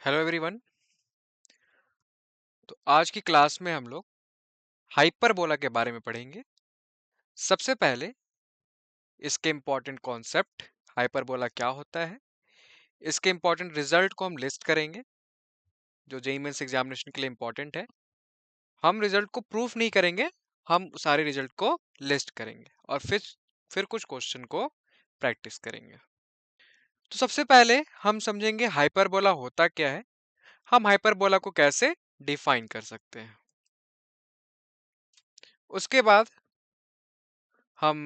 Hello everyone. तो आज की क्लास में हम लोग हाइपरबोला के बारे में पढ़ेंगे। सबसे पहले इसके इम्पोर्टेंट कॉन्सेप्ट, हाइपरबोला क्या होता है, इसके इम्पोर्टेंट रिजल्ट को हम लिस्ट करेंगे जो जेईई मेंस एग्जामिनेशन के लिए इम्पोर्टेंट है। हम रिजल्ट को प्रूफ नहीं करेंगे, हम सारे रिजल्ट को लिस्ट करेंगे और फिर कुछ क्वेश्चन को प्रैक्टिस करेंगे। तो सबसे पहले हम समझेंगे हाइपरबोला होता क्या है, हम हाइपरबोला को कैसे डिफाइन कर सकते हैं। उसके बाद हम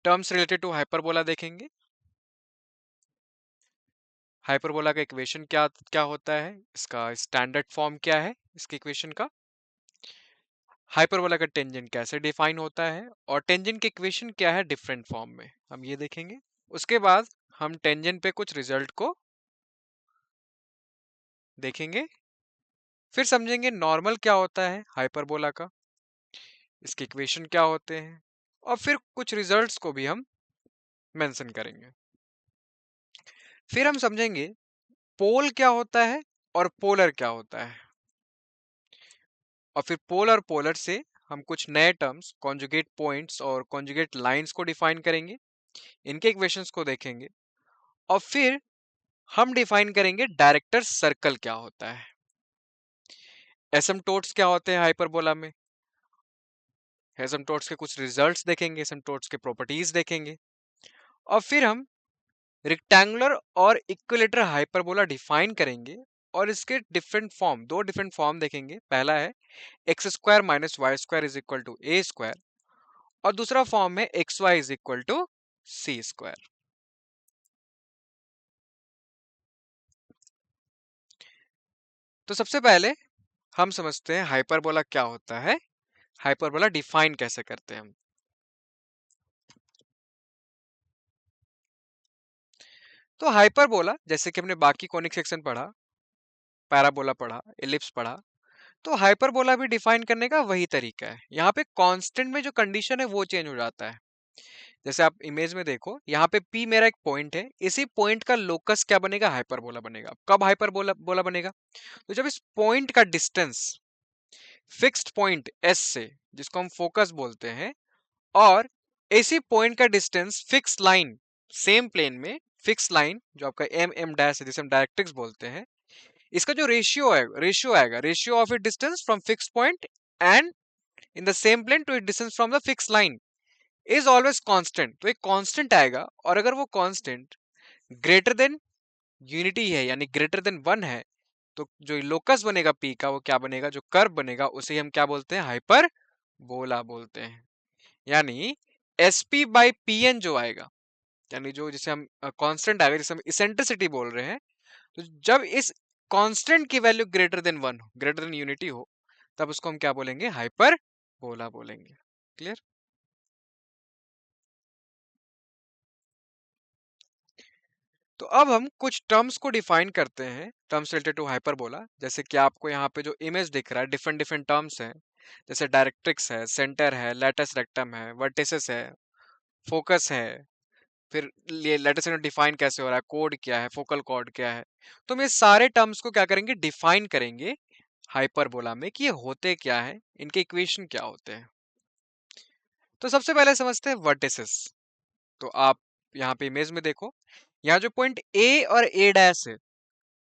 टर्म्स रिलेटेड टू हाइपरबोला देखेंगे। हाइपरबोला का इक्वेशन क्या क्या होता है, इसका स्टैंडर्ड फॉर्म क्या है इसके इक्वेशन का, हाइपरबोला का टेंजेंट कैसे डिफाइन होता है और टेंजेंट के इक्वेशन क्या है डिफरेंट फॉर्म में, हम ये देखेंगे। उसके बाद हम टेंजेंट पे कुछ रिजल्ट को देखेंगे। फिर समझेंगे नॉर्मल क्या होता है हाइपरबोला का, इसके इक्वेशन क्या होते हैं, और फिर कुछ रिजल्ट्स को भी हम मेंशन करेंगे। फिर हम समझेंगे पोल क्या होता है और पोलर क्या होता है, और फिर पोल और पोलर से हम कुछ नए टर्म्स कॉन्जुगेट पॉइंट्स और कॉन्जुगेट लाइंस को डिफाइन करेंगे, इनके इक्वेशंस को देखेंगे। और फिर हम डिफाइन करेंगे डायरेक्टर सर्कल क्या होता है, एसिम्पटोट्स क्या होते हैं हाइपरबोला में, एसिम्पटोट्स के कुछ रिजल्ट्स देखेंगे, एसिम्पटोट्स के प्रॉपर्टीज देखेंगे। और फिर हम रेक्टेंगुलर और इक्विलेटरल हाइपरबोला डिफाइन करेंगे और इसके दो डिफरेंट फॉर्म देखेंगे। पहला है x square minus y square is equal to a square, और दूसरा फॉर्म है x y is equal to c square. तो सबसे पहले हम समझते हैं हाइपरबोला क्या होता है, हाइपरबोला डिफाइन कैसे करते हैं हम। तो हाइपरबोला जैसे कि हमने बाकी कोनिक सेक्शन पढ़ा, पैराबोला पढ़ा, एलिप्स पढ़ा, तो हाइपरबोला भी डिफाइन करने का वही तरीका है। यहाँ पे कांस्टेंट में जो कंडीशन है वो चेंज हो जाता है। जैसे आप इमेज में देखो, यहाँ पे P मेरा एक पॉइंट है, इसी पॉइंट का लोकस क्या बनेगा, हाइपरबोला बनेगा। कब हाइपरबोला बोला बनेगा, तो जब इस पॉइंट का डिस्टेंस फिक्स्ड पॉइंट S से, जिसको हम फोकस बोलते हैं, और इसी पॉइंट का distance fix line same plane में, फिक्स लाइन जो आपका एम एम डैश है जिसे हम डायरेक्ट्रिक्स बोलते हैं, इसका जो ratio of it distance from fix point and in the same plane to it distance from the fix line is always constant. तो एक कांस्टेंट आएगा, और अगर वो कांस्टेंट ग्रेटर देन यूनिटी है यानी ग्रेटर देन 1 है, तो जो लोकस बनेगा पी का वो क्या बनेगा, जो कर्व बनेगा उसे हम क्या बोलते हैं, हाइपर बोला बोलते हैं। यानी S P by P N जो आएगा, यानी जो जिसे हम कांस्टेंट आएगा, जिसे हम इसेंट्रिसिटी बोल रहे हैं, तो जब इस कांस्टेंट की वैल्यू ग्रेटर देन 1 हो, ग्रेटर देन यूनिटी हो, तब उसको हम क्या बोलेंगे, हाइपर बोला बोलेंगे। क्लियर। तो अब हम कुछ टर्म्स को डिफाइन करते हैं, टर्म्स रिलेटेड टू हाइपरबोला। जैसे कि आपको यहाँ पे जो इमेज दिख रहा है, डिफरेंट डिफरेंट टर्म्स हैं, जैसे डायरेक्ट्रिक्स है, सेंटर है, लैटिस रेक्टम है, वर्टिसेस है, फोकस है। फिर ये लैटिस डिफाइन कैसे हो रहा है, कोड क्या है, फोकल कॉर्ड क्या है। तो हम ये सारे टर्म्स को क्या करेंगे, डिफाइन करेंगे हाइपरबोला में कि ये होते क्या है, इनके इक्वेशन क्या होते हैं। तो सबसे पहले समझते हैं वर्टिसेस। तो आप यहाँ पे इमेज में देखो, यहाँ जो पॉइंट ए और ए डैश है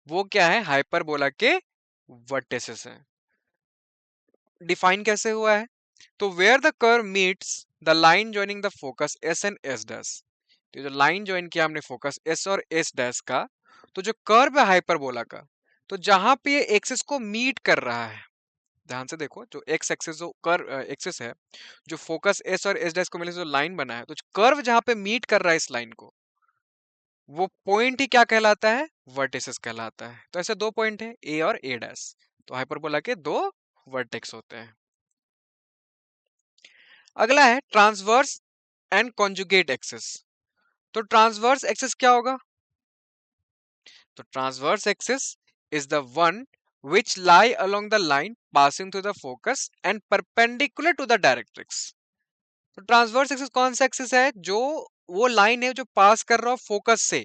वो क्या है, हाइपरबोला के वर्टिसेस हैं। डिफाइन कैसे हुआ है, तो where the curve meets the line joining the focus S and S dash, तो जो लाइन जॉइन किया हमने फोकस एस और एस डैश का, तो जो कर्व है हाइपरबोला का, तो जहां पे ये एक्सिस को मीट कर रहा है, ध्यान से देखो, जो एक्स एक्सिस जो कर्व एक्सिस है, जो फोकस एस और एस डैश को मिलकर जो लाइन बना है, तो कर्व जहां पे मीट कर रहा है इस लाइन को, वो पॉइंट ही क्या कहलाता है, वर्टिसेस कहलाता है। तो ऐसे दो पॉइंट है ए और ए डैश, तो हाइपरबोला के दो वर्टेक्स होते हैं। अगला है ट्रांसवर्स एंड कॉन्जुगेट एक्सिस। तो ट्रांसवर्स एक्सिस क्या होगा, तो transverse axis is the one which lie along the line passing through the focus and perpendicular to the directrix। तो ट्रांसवर्स एक्सिस कौन सा एक्सिस है, जो वो लाइन है जो पास कर रहा हो फोकस से,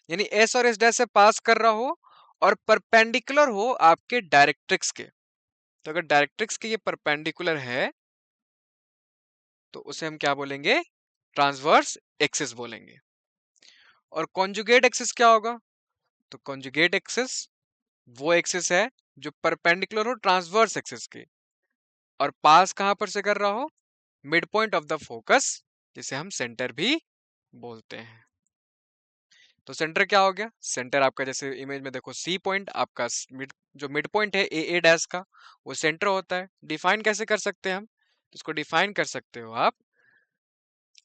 यानी एस और एस डैश से पास कर रहा हो, और परपेंडिकुलर हो आपके डायरेक्ट्रिक्स के। तो अगर डायरेक्ट्रिक्स के ये परपेंडिकुलर है तो उसे हम क्या बोलेंगे, ट्रांसवर्स एक्सिस बोलेंगे। और कॉन्जुगेट एक्सिस क्या होगा, तो कॉन्जुगेट एक्सिस वो एक्सिस है जो परपेंडिकुलर हो ट्रांसवर्स एक्सिस के और पास कहां पर से कर रहा हो, mid point of the focus, जिसे हम सेंटर भी बोलते हैं। तो सेंटर क्या हो गया, सेंटर आपका जैसे इमेज में देखो सी पॉइंट आपका मिड, जो मिड पॉइंट है ए डैश का वो सेंटर होता है। डिफाइन कैसे कर सकते हैं हम, तो इसको डिफाइन कर सकते हो आप,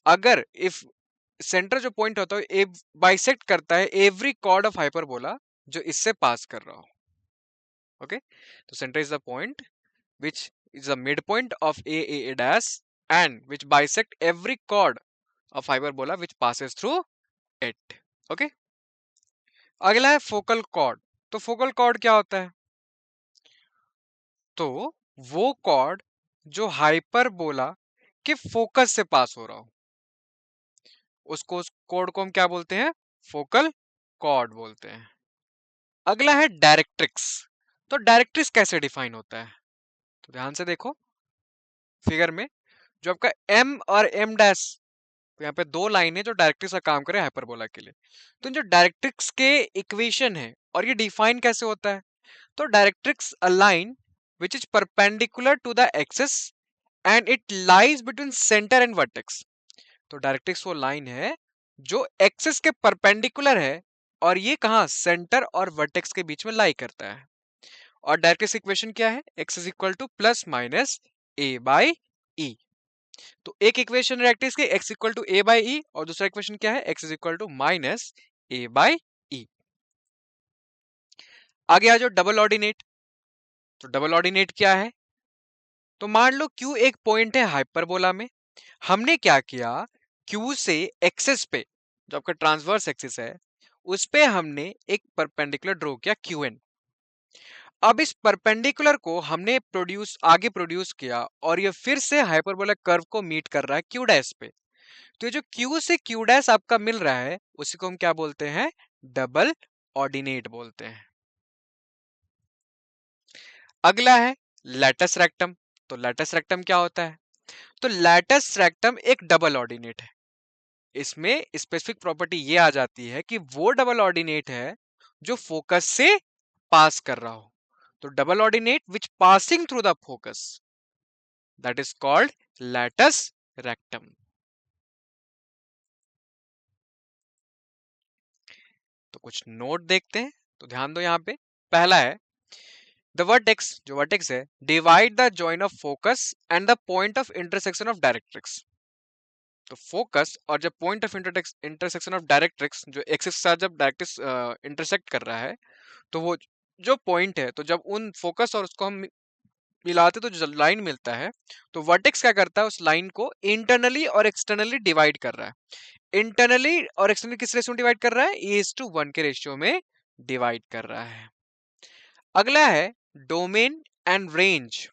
अगर इफ सेंटर जो पॉइंट होता है ए बाइसेक्ट करता है एवरी कॉर्ड ऑफ हाइपरबोला जो इससे पास कर रहा हो। ओके, तो centre is the point which is the midpoint of a dash and which bisect every chord of hyperbola which passes through it. Okay, अगला है फोकल कॉर्ड। तो फोकल कॉर्ड क्या होता है, तो वो कॉर्ड जो हाइपरबोला के फोकस से पास हो रहा हो उसको, उस कॉर्ड को हम क्या बोलते हैं, फोकल कॉर्ड बोलते हैं। अगला है डायरेक्ट्रिक्स। तो डायरेक्ट्रिक्स कैसे डिफाइन होता है, तो ध्यान से देखो फिगर में, जो आपका एम और एम डैश, तो यहाँ पे दो लाइन है जो डायरेक्ट्रिक्स का काम करे हाइपरबोला के लिए। तो जो डायरेक्ट्रिक्स के इक्वेशन है और ये डिफाइन कैसे होता है, तो directrix a line which is perpendicular to the axis and it lies between centre and vertex. तो डायरेक्ट्रिक्स वो लाइन है जो एक्सिस के परपेंडिकुलर है और ये कहा सेंटर और वर्टेक्स के बीच में लाई करता है। और डायरेक्ट्रिक्स इक्वेशन क्या है, x is equal to plus minus a by e. तो एक इक्वेशन डायरेक्ट्रिक्स की x equal to a by e और दूसरा इक्वेशन क्या है, x is equal to minus a by e. आगे आ जाओ डबल ऑर्डिनेट। तो डबल ऑर्डिनेट क्या है, तो मान लो Q एक पॉइंट है हाइपरबोला में, हमने क्या किया, Q से एक्सिस पे जो आपका ट्रांसवर्स एक्सिस है उस पे हमने एक परपेंडिकुलर ड्रॉ किया QN। अब इस परपेंडिकुलर को हमने आगे प्रोड्यूस किया और ये फिर से हाइपरबोला कर्व को मीट कर रहा है Q डैश पे। तो ये जो Q से Q डैश आपका मिल रहा है उसी को हम क्या बोलते हैं, डबल ऑर्डिनेट बोलते हैं। अगला है लैटस रेक्टम। तो लैटस रेक्टम क्या होता है, तो लैटस रेक्टम एक डबल ऑर्डिनेट है। इसमें स्पेसिफिक प्रॉपर्टी ये आ जाती है कि वो डबल ऑर्डिनेट है जो फोकस से पास कर रहा हो। तो double ordinate which passing through the focus, that is called latus rectum. तो कुछ नोट देखते हैं, तो ध्यान दो यहाँ पे। पहला है द वर्टेक्स, जो वर्टेक्स है, divide the join of focus and the point of intersection of directrix. तो फोकस और जब point of intersection of directrix, जो एक्सिस के साथ जब डायरेक्ट्रिक्स इंटरसेक्ट कर रहा है, तो वो जो पॉइंट है, तो जब उन फोकस और उसको हम मिलाते तो जो लाइन मिलता है, तो वर्टेक्स क्या करता है, उस लाइन को इंटरनली और एक्सटर्नली डिवाइड कर रहा है। इंटरनली और एक्सटर्नली किस रेशियो में डिवाइड कर रहा है, E:1 के रेशियो में डिवाइड कर रहा है। अगला है डोमेन एंड रेंज।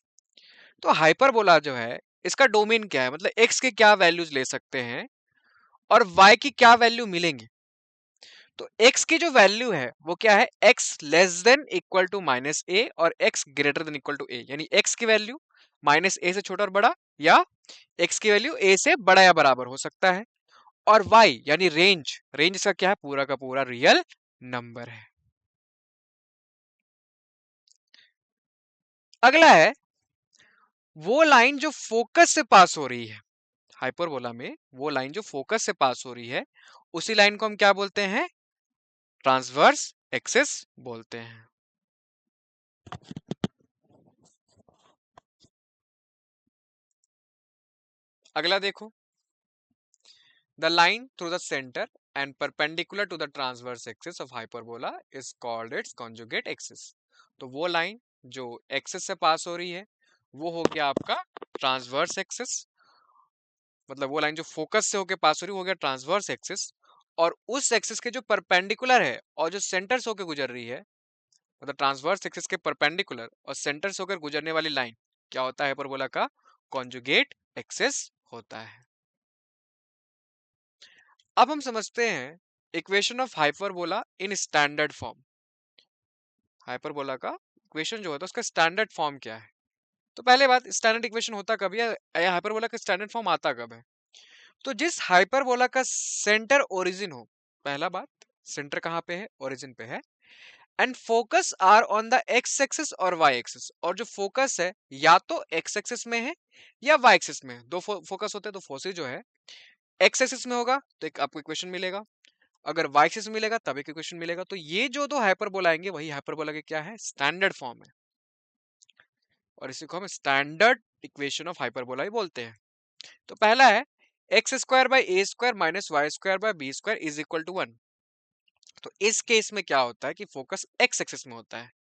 तो हाइपरबोला जो है इसका डोमेन क्या है, मतलब एक्स के क्या वैल्यूज ले सकते हैं और वाई की क्या वैल्यू मिलेंगे। तो x की जो वैल्यू है वो क्या है, x less than equal to minus a और x greater than equal to a, यानी x की वैल्यू माइनस ए से छोटा और बड़ा, या x की वैल्यू a से बड़ा या बराबर हो सकता है। और y यानी रेंज, रेंज इसका क्या है, पूरा का पूरा रियल नंबर है। अगला है वो लाइन जो फोकस से पास हो रही है, हाइपरबोला में वो लाइन जो फोकस से पास हो रही है उसी लाइन को हम क्या बोलते हैं, ट्रांसवर्स एक्सिस बोलते हैं। अगला देखो, the line through the center and perpendicular to the transverse axis of hyperbola is called its conjugate axis। तो वो लाइन जो एक्सिस से पास हो रही है वो हो गया आपका ट्रांसवर्स एक्सिस, मतलब वो लाइन जो फोकस से होके पास हो रही है वो हो गया ट्रांसवर्स एक्सिस। और उस एक्सिस के जो परपेंडिकुलर है और जो सेंटर से होकर गुजर रही है, मतलब ट्रांसवर्स एक्सिस के परपेंडिकुलर और सेंटर से होकर गुजरने वाली लाइन क्या होता है, हाइपरबोला का कॉन्जुगेट एक्सिस होता है। अब हम समझते हैं equation of hyperbola in standard form. Hyperbola का इक्वेशन जो होता है उसका स्टैंडर्ड फॉर्म क्या है। तो पहले बात, स्टैंडर्ड इक्वेशन होता कब या हाइपरबोला का स्टैंडर्ड फॉर्म आता कब है। तो जिस हाइपरबोला का सेंटर ओरिजिन हो, पहला बात, सेंटर कहाँ पे है, ओरिजिन पे है, and focus are on the x axis और वाई एक्सिस, और जो फोकस है या तो एक्स एक्सिस में है या वाई एक्सिस में है। दो फोकस होते हैं, तो फोकस जो है एक्स एक्सिस में होगा तो एक आपको इक्वेशन मिलेगा, अगर वाई एक्सिस में मिलेगा तब एक इक्वेशन मिलेगा। तो ये जो दो हाइपरबोला आएंगे वही हाइपरबोला के क्या है, स्टैंडर्ड फॉर्म है, और इसी को हम स्टैंडर्ड इक्वेशन ऑफ हाइपरबोला ही बोलते हैं। तो पहला है x square by a square minus y square by b square is equal to 1। तो इस केस में क्या होता है कि फोकस एक्स एक्सिस में होता है।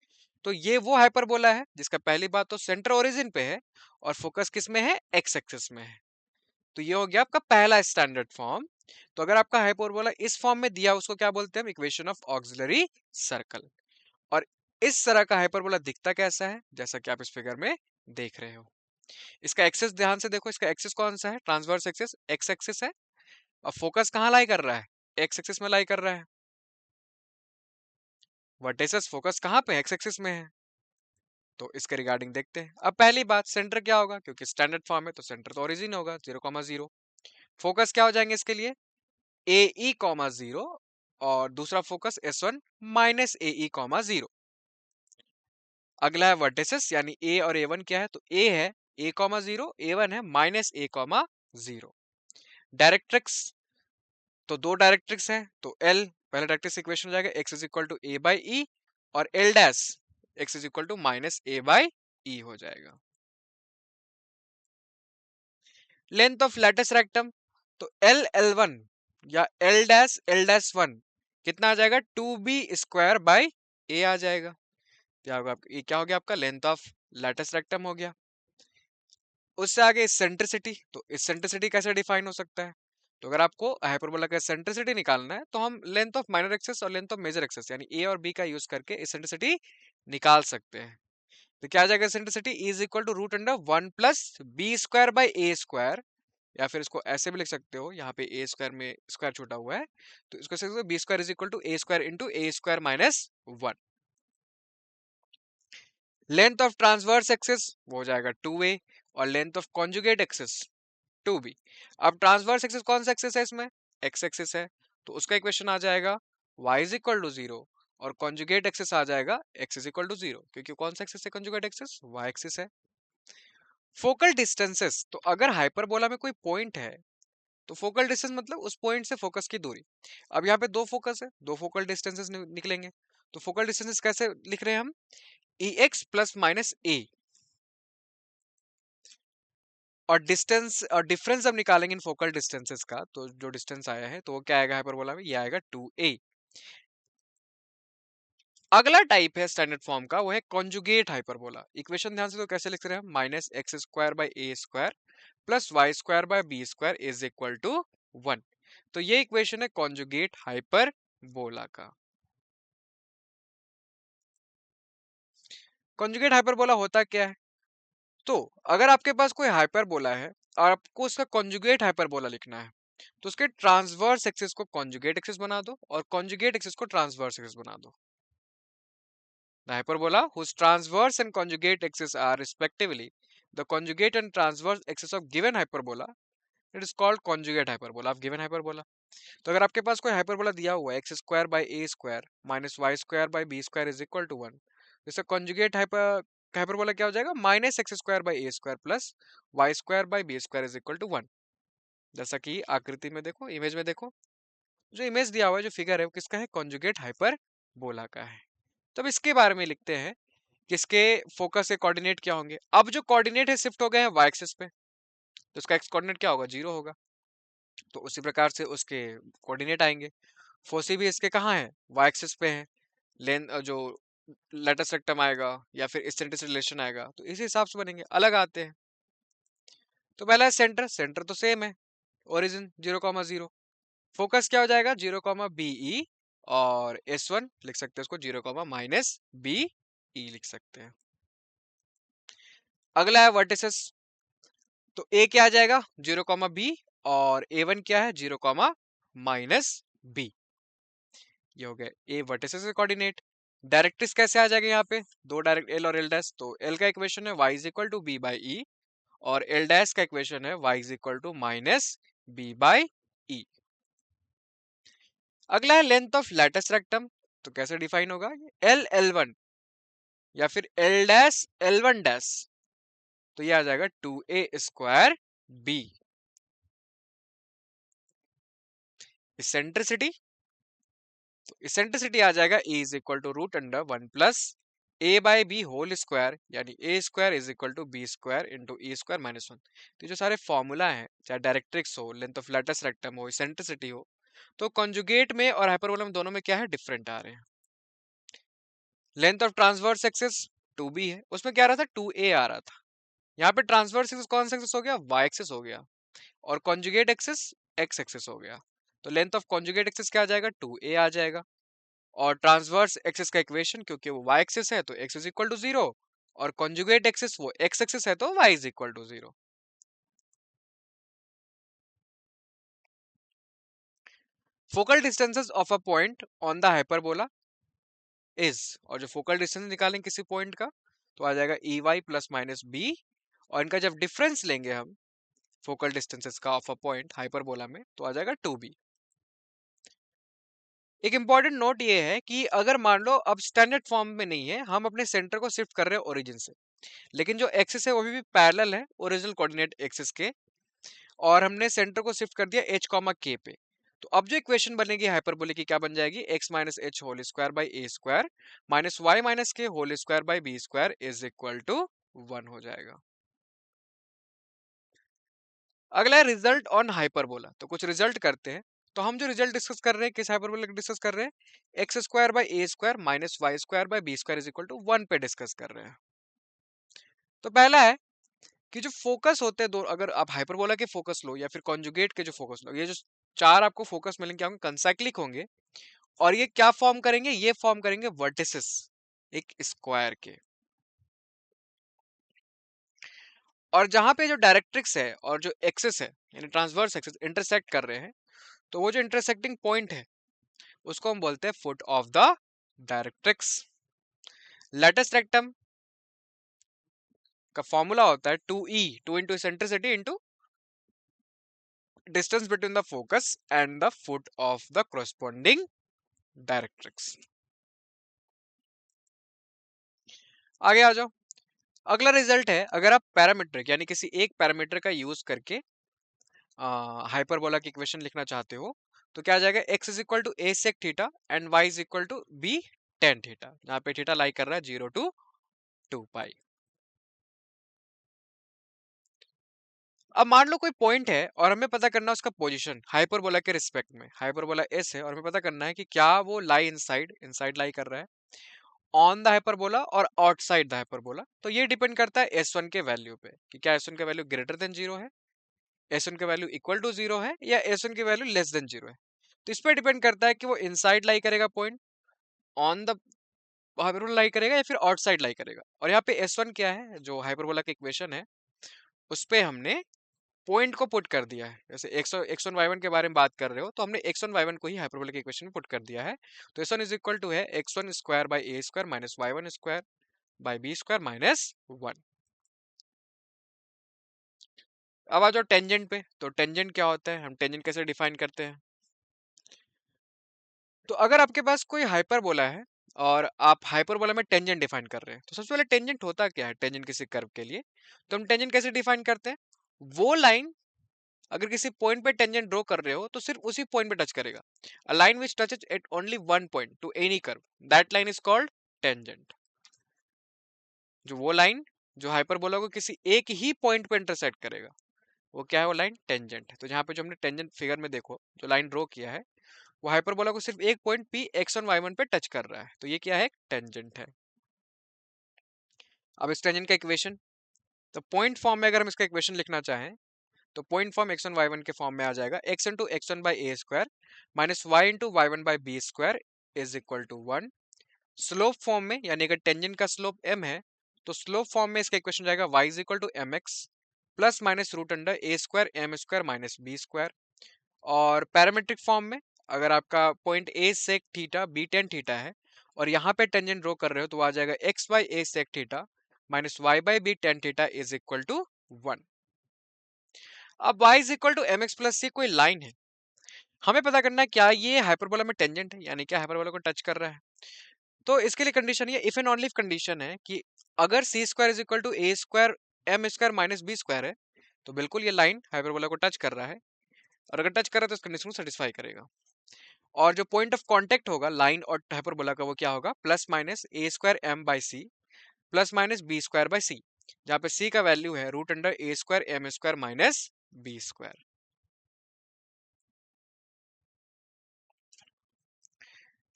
तो ये वो हाइपरबोला है जिसका पहली बात तो सेंटर ओरिजिन पे है और फोकस किस में है, एक्स एक्सिस में है। तो ये हो गया आपका पहला स्टैंडर्ड फॉर्म। तो अगर आपका हाइपरबोला इस फॉर्म में दिया उसको क्या बोलते हैं हम, इक्वेशन ऑफ ऑक्सिलरी सर्कल। और इस तरह का हाइपरबोला दिखता कैसा है, जैसा कि आप इस फिगर में देख रहे हो। इसका एक्सिस ध्यान से देखो, इसका एक्सिस कौन सा है, ट्रांसवर्स एक्सिस एक्स एक्सिस है, और फोकस कहाँ लाई कर रहा है, एक्स एक्सिस में लाई कर रहा है। वर्टिसेस फोकस कहाँ पे, एक्स एक्सिस में है। तो इसके रिगार्डिंग देखते हैं। अब पहली बात, सेंटर क्या होगा, क्योंकि स्टैंडर्ड फॉर्म है तो सेंटर तो ओरिजिन होगा 0,0। फोकस क्या हो जाएंगे इसके लिए, ए ई कॉमा 0, और दूसरा फोकस S1 माइनस ए ई कॉमा 0। अगला है वर्टिसेस, यानी ए और A1 क्या है, तो ए है a कॉमा 0, A1 है माइनस a कॉमा 0। डायरेक्ट्रिक्स, तो दो डायरेक्ट्रिक्स हैं, तो L पहला डायरेक्ट्रिक्स इक्वेशन हो जाएगा x is equal to a by e, और L dash x is equal to minus a by e हो जाएगा। लेंथ ऑफ लैटिस रेक्टम, तो L1 या L डैश 1 कितना आ जाएगा, 2b स्क्वायर बाई a आ जाएगा। क्या होगा, ये क्या हो गया आपका लेंथ ऑफ लैटिस रेक्टम हो गया। उससे आगे इसेंट्रिसिटी, तो इसेंट्रिसिटी कैसे डिफाइन हो सकता है, तो अगर आपको हाइपरबोला का इसेंट्रिसिटी निकालना है तो हम लेंथ ऑफ माइनर एक्सिस और लेंथ ऑफ मेजर एक्सिस यानी ए और बी का यूज करके इसेंट्रिसिटी निकाल सकते हैं। तो क्या आ जाएगा, eccentricity is equal to root under 1 plus b square by a square, या फिर इसको ऐसे भी लिख सकते हो, यहाँ पे ए स्क्वायर में स्क्वायर छूटा हुआ है तो इसको सकते हो b square is equal to a square into a square minus 1। Length of transverse axis वो हो जाएगा 2a, और length of conjugate axis 2b। अब ट्रांसवर्स एक्सिस कौन सा एक्सिस है इसमें, एक्स एक्सिस है, तो उसका इक्वेशन आ जाएगा y इज इक्वल टू 0, और कॉन्जुगेट एक्सिस आ जाएगा x इज इक्वल टू 0, क्योंकि कौन सा एक्सिस है कॉन्जुगेट एक्सिस, y एक्सिस है। फोकल डिस्टेंसेस, तो अगर हाइपरबोला में कोई पॉइंट है तो फोकल डिस्टेंस मतलब उस पॉइंट से फोकस की दूरी। अब यहाँ पे दो फोकस है, दो फोकल डिस्टेंसेस निकलेंगे, तो फोकल डिस्टेंसेस कैसे लिख रहे हैं हम, ई एक्स प्लस माइनस ए, और डिस्टेंस और डिफरेंस जब निकालेंगे इन फोकल डिस्टेंसेस का, तो जो डिस्टेंस आया है तो वो क्या आएगा हाइपरबोला में, ये आएगा 2a। अगला टाइप है स्टैंडर्ड फॉर्म का, वो है कॉन्जुगेट हाइपरबोला। इक्वेशन ध्यान से तो कैसे लिख रहे हैं, minus x square by a square plus y square by b square is equal to 1। तो ये इक्वेशन है कॉन्जुगेट हाइपरबोला का। कॉन्जुगेट हाइपरबोला होता क्या है, तो अगर आपके पास कोई हाइपरबोला है और आपको उसका कॉन्जुगेट हाइपरबोला लिखना है, तो उसके ट्रांसवर्स एक्सिस को कॉन्जुगेट एक्सिस बना दो और कॉन्जुगेट एक्सिस को ट्रांसवर्स एक्सिस बना दो। The hyperbola whose transverse and conjugate axes are respectively the conjugate and transverse axis of given hyperbola, it is called conjugate hyperbola of given hyperbola। तो अगर आपके पास कोई हाइपरबोला दिया हुआ है x square by a square minus y square by b square is equal to 1, इसका conjugate hyperbola क्या हो जाएगा, minus x square by a square plus y square by b square is equal to 1। जैसा कि आकृति में देखो, image में देखो, जो इमेज दिया हुआ है, जो फिगर है वो किसका है, कॉन्जुगेट हाइपरबोला का है। तब इसके बारे में लिखते हैं किसके फोकस के कोऑर्डिनेट क्या होंगे। अब जो कोऑर्डिनेट है शिफ्ट हो गए हैं वाई एक्सिस पे, तो उसका एक्स कोऑर्डिनेट क्या होगा, 0 होगा। तो उसी प्रकार से उसके कोऑर्डिनेट आएंगे। फोसी भी इसके कहाँ है, वाई एक्सिस पे है। लेंथ जो लेटेस्ट रेक्टम आएगा या फिर इसेंट्रिक रिलेशन आएगा तो इसी हिसाब से बनेंगे, अलग आते हैं। तो पहला है सेंटर, सेंटर तो सेम है, ओरिजिन 0,0। फोकस क्या हो जाएगा, 0,BE, और S1 लिख सकते हैं उसको 0,-BE लिख सकते हैं। अगला है वर्टिसेस, तो ए क्या आ जाएगा 0,b, और A1 क्या है 0,-b। ये हो गया ए वर्टिसेस के कोऑर्डिनेट। डायरेक्ट्रिक्स कैसे आ जाएगा यहाँ पे, दो डायरेक्ट एल और एल डैश, तो एल का इक्वेशन है y is equal to b by e, और एल डैश का इक्वेशन है y is equal to minus b by e. अगला है लेंथ ऑफ लैटिस रेक्टम, तो कैसे डिफाइन होगा, एल एल वन या फिर L dash L one dash, तो ये आ जाएगा 2a स्क्वायर बी। इसेंट्रिसिटी, तो इसेंट्रिसिटी आ जाएगा a is equal to root under one plus a by b whole square, यानी a square is equal to b square into a square minus one. तो जो सारे फॉर्मूला हैं, चाहे directrix हो, लेंथ ऑफ लैटिस रेक्टम हो, eccentricity हो, तो कॉन्जुगेट में और हाइपरबोला में दोनों में क्या है, डिफरेंट आ रहे हैं। Length of transverse axis 2b है, उसमें क्या आ रहा था, 2a आ रहा था। यहाँ पे ट्रांसवर्स एक्सिस कौन सा एक्सिस हो गया, y एक्सिस हो गया, और कॉन्जुगेट एक्सिस x एक्सिस हो गया। तो लेंथ ऑफ कॉन्जुगेट एक्सिस क्या आ जाएगा, 2a आ जाएगा। और ट्रांसवर्स एक्सिस का इक्वेशन, क्योंकि वो y एक्सिस है तो x इज इक्वल टू 0, और कॉन्जुगेट एक्सिस वो x एक्सिस है तो y is equal to 0। Focal distances of a point on the hyperbola is, और जो फोकल डिस्टेंस निकालेंगे किसी पॉइंट का, तो आ जाएगा e y plus minus b, और इनका जब डिफरेंस लेंगे हम फोकल डिस्टेंसेस का ऑफ अ पॉइंट हाइपरबोला में, तो आ जाएगा 2b। एक इंपॉर्टेंट नोट ये है कि अगर मान लो अब स्टैंडर्ड फॉर्म में नहीं है, हम अपने सेंटर को शिफ्ट कर रहे हैं ओरिजिन से, लेकिन जो एक्सिस है वो भी पैरेलल है ओरिजिनल कोऑर्डिनेट एक्सिस के, और हमने सेंटर को शिफ्ट कर दिया h कॉमा k पे, तो अब जो इक्वेशन बनेगी हाइपरबोलिक की क्या बन जाएगी, x minus h whole square by a square minus y minus k whole square by b square is equal to 1 हो जाएगा। अगला है रिजल्ट ऑन हाइपरबोला, तो कुछ रिजल्ट करते हैं। तो हम जो रिजल्ट डिस्कस कर रहे हैं किस हाइपरबोला डिस्कस कर रहे हैं, x square by a square minus y square by b square is equal to 1 पे डिस्कस कर रहे हैं। तो पहला है कि जो फोकस होते हैं दो, अगर आप हाइपरबोला के फोकस लो या फिर कॉन्जुगेट के जो फोकस लो, ये जो चार आपको फोकस मिलेंगे क्या होंगे, कंसाइक्लिक होंगे, और ये क्या फॉर्म करेंगे, ये फॉर्म करेंगे वर्टिसेस एक स्क्वायर के। और जहां पे जो डायरेक्ट्रिक्स है और जो एक्सिस है यानी ट्रांसवर्स एक्सिस इंटरसेक्ट कर रहे हैं, तो वो जो इंटरसेक्टिंग पॉइंट है उसको हम बोलते हैं foot of the directrix. Lattice rectum का फॉर्मूला होता है 2e, 2 into centricity into distance between the focus and the foot of the corresponding directrix. आगे आ जाओ। अगला रिजल्ट है, अगर आप पैरामीट्रिक यानी किसी एक पैरामीटर का यूज करके हाइपरबोला की इक्वेशन लिखना चाहते हो, तो क्या आ जाएगा, x is equal to a sec theta and y is equal to b tan theta, जहां पे थीटा लाई कर रहा है 0 टू 2 पाई। अब मान लो कोई पॉइंट है और हमें पता करना है उसका पोजीशन हाइपरबोला के रिस्पेक्ट में, हाइपरबोला एस है और हमें पता करना है कि क्या वो लाई इनसाइड इनसाइड लाई कर रहा है ऑन द हाइपरबोला और आउटसाइड द हाइपरबोला। तो ये डिपेंड करता है S1 के वैल्यू पे कि क्या S1 का वैल्यू ग्रेटर देन 0 है, S1 का वैल्यू इक्वल टू 0 है, या S1 की वैल्यू लेस देन 0 है। तो इस पर डिपेंड करता है कि वो इनसाइड लाई करेगा पॉइंट ऑन द हाइपरबोला लाई करेगा या फिर आउटसाइड लाई करेगा। और यहाँ पे S1 क्या है, जो हाइपरबोला की इक्वेशन है उस पे हमने पॉइंट को पुट कर दिया है। जैसे एक्स वन वाई वन के बारे में बात कर रहे हो तो हमने एक्स वन वाई वन को ही हाइपरबोला के इक्वेशन में पुट कर दिया है। तो S one is equal to है x one square by a square minus y one square by b square minus one. अब आ जाओ टेंजेंट पे, तो टेंजेंट क्या होता है, हम टेंजेंट कैसे डिफाइन करते हैं। तो अगर आपके पास कोई हाइपरबोला है और आप हाइपरबोला में टेंजेंट डिफाइन कर रहे हैं, तो सबसे पहले टेंजेंट होता क्या है, टेंजेंट किसी कर्व के लिए, तो हम टेंजेंट कैसे डिफाइन करते हैं, वो लाइन अगर किसी पॉइंट पे टेंजेंट ड्रॉ कर रहे हो तो सिर्फ उसी पॉइंट पे टच करेगा। A line which touches at only one point to any curve, that line is called tangent. जो वो लाइन जो हाइपरबोला को किसी एक ही पॉइंट पे इंटरसेक्ट करेगा वो क्या है, वो लाइन टेंजेंट है। तो जहां पे जो हमने टेंजेंट फिगर में देखो जो लाइन ड्रॉ किया है वो हाइपरबोला को सिर्फ एक point P x one y one पे टच कर रहा है, तो ये क्या है, टेंजेंट है। अब इस टेंजेंट का इक्वेशन, तो पॉइंट फॉर्म में अगर हम इसका इक्वेशन लिखना चाहें तो point form x one y one के फॉर्म में आ जाएगा x into x one by a square minus y into y one by b square is equal to one. Slope form में यानी अगर टेंजेंट का स्लोप m है तो स्लोप फॉर्म में इसका इक्वेशन जाएगा y is equal to m x plus minus root under a square m square minus b square. और पैरामेट्रिक फॉर्म में अगर आपका point a sec theta b tan theta है और यहाँ पे टेंजेंट ड्रॉ कर रहे हो तो आ जाएगा x by a sec theta minus y by b tan theta is equal to 1। अब y is equal to m x plus c कोई लाइन है, हमें पता करना है क्या ये हाइपरबोला में टेंजेंट है, यानी क्या हाइपरबोला को टच कर रहा है। तो इसके लिए कंडीशन ये इफ एंड ओनली कंडीशन है कि अगर c square is equal to a square m square minus b square है तो बिल्कुल ये लाइन हाइपरबोला को टच कर रहा है, और अगर टच कर रहा है तो इस कंडीशन को सेटिस्फाई करेगा। और जो पॉइंट ऑफ कांटेक्ट होगा लाइन और हाइपरबोला का वो क्या होगा, plus minus a square m by C plus minus b square by सी, जहाँ पे सी का वैल्यू है root under a square m square minus b square.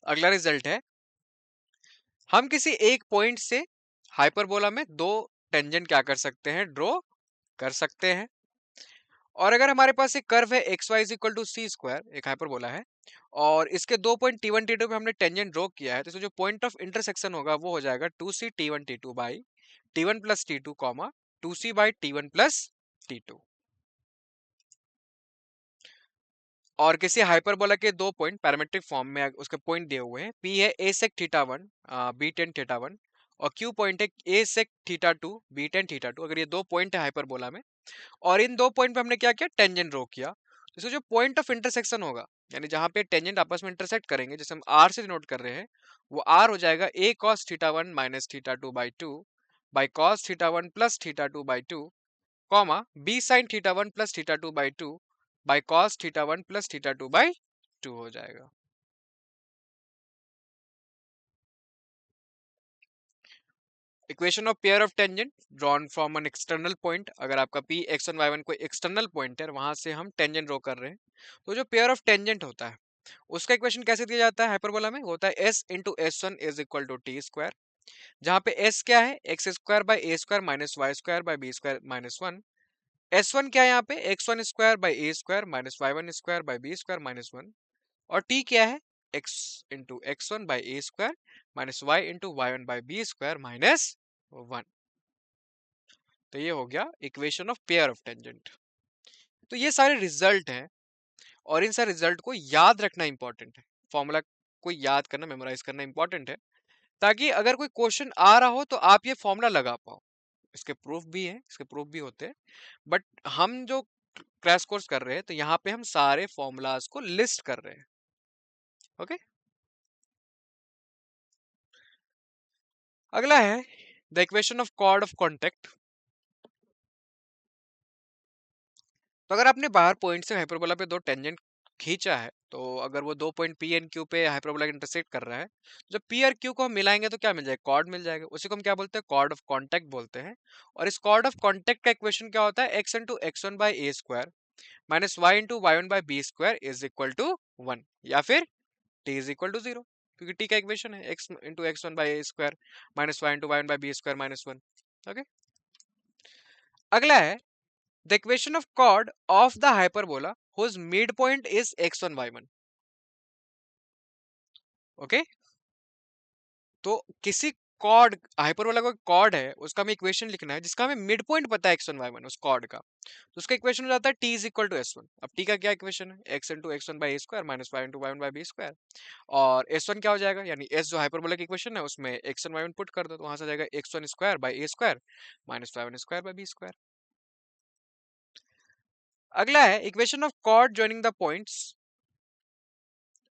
अगला रिजल्ट है, हम किसी एक पॉइंट से हाइपरबोला में दो टेंजेंट क्या कर सकते हैं, ड्रॉ कर सकते हैं। और अगर हमारे पास एक कर्व है x y is equal to c square, एक हाइपरबोला है, और इसके दो point t one t two पे हमने टेंजेंट ड्रॉ किया है, तो इसका जो पॉइंट ऑफ इंटरसेक्शन होगा वो हो जाएगा two c t one t two by t one plus t two comma two c by t one plus t two. और किसी हाइपरबोला के दो पॉइंट पैरामेट्रिक फॉर्म में उसके पॉइंट दिए हुए हैं, पी है a sec theta one b tan theta one, और क्यू पॉइंट है a sec theta two b tan theta two. अगर ये दो पॉइंट है हाइपरबोला में और इन दो पॉइंट पे हमने क्या किया, टेंजेंट ड्रॉ किया, तो इसका जो पॉइंट ऑफ इंटरसेक्शन होगा, यानी जहां पे टेंजेंट आपस में इंटरसेक्ट करेंगे, जैसे हम आर से डिनोट कर रहे हैं, वो आर हो जाएगा a cos theta one minus theta two by cos theta one plus theta two by two, comma b sine theta one plus theta two by two by cos theta one plus theta two by two हो जाएगा। Equation of pair of tangent drawn from an external point, अगर आपका P x one y one कोई external point है, वहां से हम tangent draw कर रहे हैं, तो जो पेयर ऑफ टेंजेंट होता है उसका इक्वेशन कैसे दिया जाता है हाइपरबोला में, होता है S into S one is equal to T square, जहाँ पे एस क्या है, x square by a square minus y square by b square minus one, S one क्या है यहाँ पे, x one square by a square minus y one square by b square minus one, और T क्या है, x into x one by a square minus y into y one by b square minus one. तो ये हो गया equation of pair of tangent. तो ये सारे रिजल्ट हैं, और इन सारे रिजल्ट को याद रखना इंपॉर्टेंट है, फॉर्मूला को याद करना मेमोराइज करना इंपॉर्टेंट है, ताकि अगर कोई क्वेश्चन आ रहा हो तो आप ये फॉर्मूला लगा पाओ। इसके प्रूफ भी हैं, इसके प्रूफ भी होते हैं, बट हम जो क्रैश कोर्स कर रहे हैं तो यहाँ पे हम सारे फॉर्मूलाज को लिस्ट कर रहे हैं। ओके, अगला है the equation of chord of contact. तो अगर आपने बाहर पॉइंट से हाइपरबोला पे दो टेंजेंट खींचा है, तो अगर वो दो पॉइंट पी एंड क्यू पे हाइपरबोला इंटरसेक्ट कर रहा है, जब पी और क्यू को हम मिलाएंगे तो क्या मिल जाएगा, कॉर्ड मिल जाएगा, उसी को हम क्या बोलते हैं, कॉर्ड ऑफ कॉन्टेक्ट बोलते हैं। और इस कॉर्ड ऑफ कॉन्टेक्ट का इक्वेशन क्या होता है, x into x one by a square minus y into y one by b square is equal to one, या फिर T is equal to zero, क्योंकि टी का इक्वेशन है x into x one by a square minus y into y one by b square minus one. Okay, अगला है the equation of chord of the hyperbola whose midpoint is x1 y1। Okay, तो किसी cord hyperbola का cord है, उसका हमें equation लिखना है जिसका हमें मिड पॉइंट पता है x1 y1 उस कॉर्ड का, तो उसका इक्वेशन हो जाता है t is equal to s1। अब t का क्या इक्वेशन है, x into x one by a square minus y into y one by b square, और s1 क्या हो जाएगा, यानी s जो हाइपरबोला की इक्वेशन है उसमें x1 y1 पुट कर दो, तो वहां से आ जाएगा x1 square by a square minus y one square by b square. अगला है equation of chord joining the points.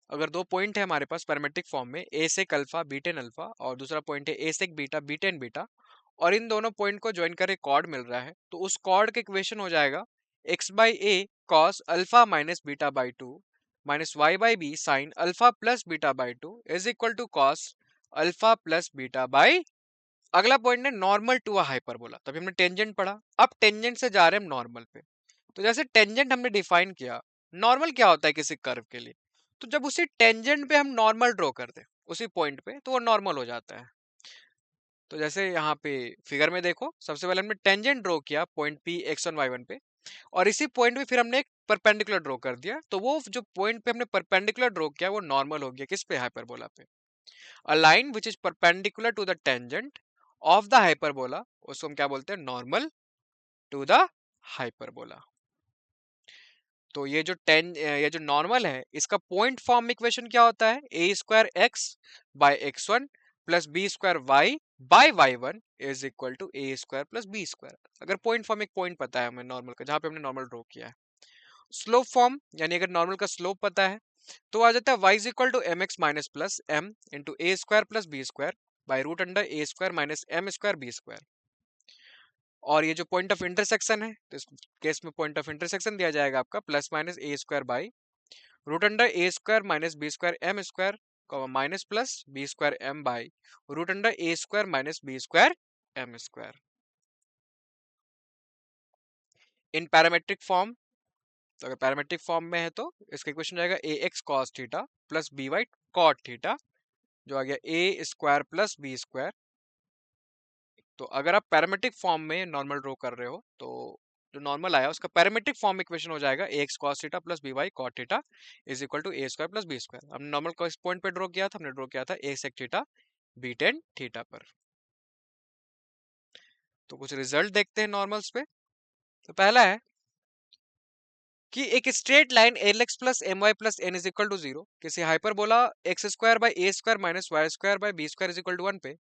अगर दो पॉइंट है हमारे पास पैरामेट्रिक फॉर्म में, a sec alpha b tan alpha और दूसरा पॉइंट है a sec beta b tan beta, और इन दोनों पॉइंट को ज्वाइन कर एक कॉर्ड मिल रहा है, तो उस कॉर्ड का इक्वेशन हो जाएगा x by a cos alpha minus beta by two minus y by b sin alpha plus beta by two is equal to cos alpha plus beta by. अगला पॉइंट है normal to a hyperbola, तभी हमने tangent पढ़ा, अब tangent से जा रहे हैं हम नॉर्मल पे। तो जैसे टेंजेंट हमने डिफाइन किया, नॉर्मल क्या होता है किसी कर्व के लिए, तो जब उसी टेंजेंट पे हम नॉर्मल ड्रॉ कर दे उसी पॉइंट पे, तो वो नॉर्मल हो जाता है। तो जैसे यहाँ पे फिगर में देखो, सबसे पहले हमने टेंजेंट ड्रॉ किया point P x one y one पे, और इसी पॉइंट पे फिर हमने एक परपेंडिकुलर ड्रॉ कर दिया, तो वो जो पॉइंट पे हमने परपेंडिकुलर ड्रॉ किया वो नॉर्मल हो गया, किस पे, हाइपरबोला पे। A line which is perpendicular to the tangent of the hyperbola, उसको हम क्या बोलते हैं, नॉर्मल टू द हाइपरबोला। तो ये जो नॉर्मल है इसका पॉइंट फॉर्म इक्वेशन क्या होता है, a square x by x one plus b square y by y one is equal to a square plus b square. अगर पॉइंट फॉर्म, एक पॉइंट पता है हमें नॉर्मल का जहां पे हमने नॉर्मल ड्रॉ किया है। स्लोप फॉर्म यानी अगर नॉर्मल का स्लोप पता है तो आ जाता है y is equal to m x minus plus m into a square plus b square by root under a square minus m square b square. और ये जो पॉइंट ऑफ इंटरसेक्शन है तो इस केस में पॉइंट ऑफ इंटरसेक्शन दिया जाएगा आपका plus minus a square by root under a square minus b square m square minus plus b square m by root under a square minus b square m square. In parametric form, तो अगर parametric form में है तो इसका equation जाएगा a x cos theta plus b y cot theta, जो आ गया a square plus b square. तो अगर आप पैरामेट्रिक फॉर्म में नॉर्मल ड्रॉ कर रहे हो तो जो नॉर्मल आया उसका पैरामेट्रिक फॉर्म इक्वेशन हो जाएगा a x cos theta plus b y cot theta is equal to a square plus b square. हमने नॉर्मल को इस पॉइंट पे ड्रॉ किया था, हमने ड्रॉ किया था a sec theta b tan theta पर। तो कुछ रिजल्ट देखते हैं नॉर्मल्स पे। तो पहला है कि एक straight line l x plus m y plus n is equal to zero किसी hyperbola x square by a square minus y square by b square is equal to one पे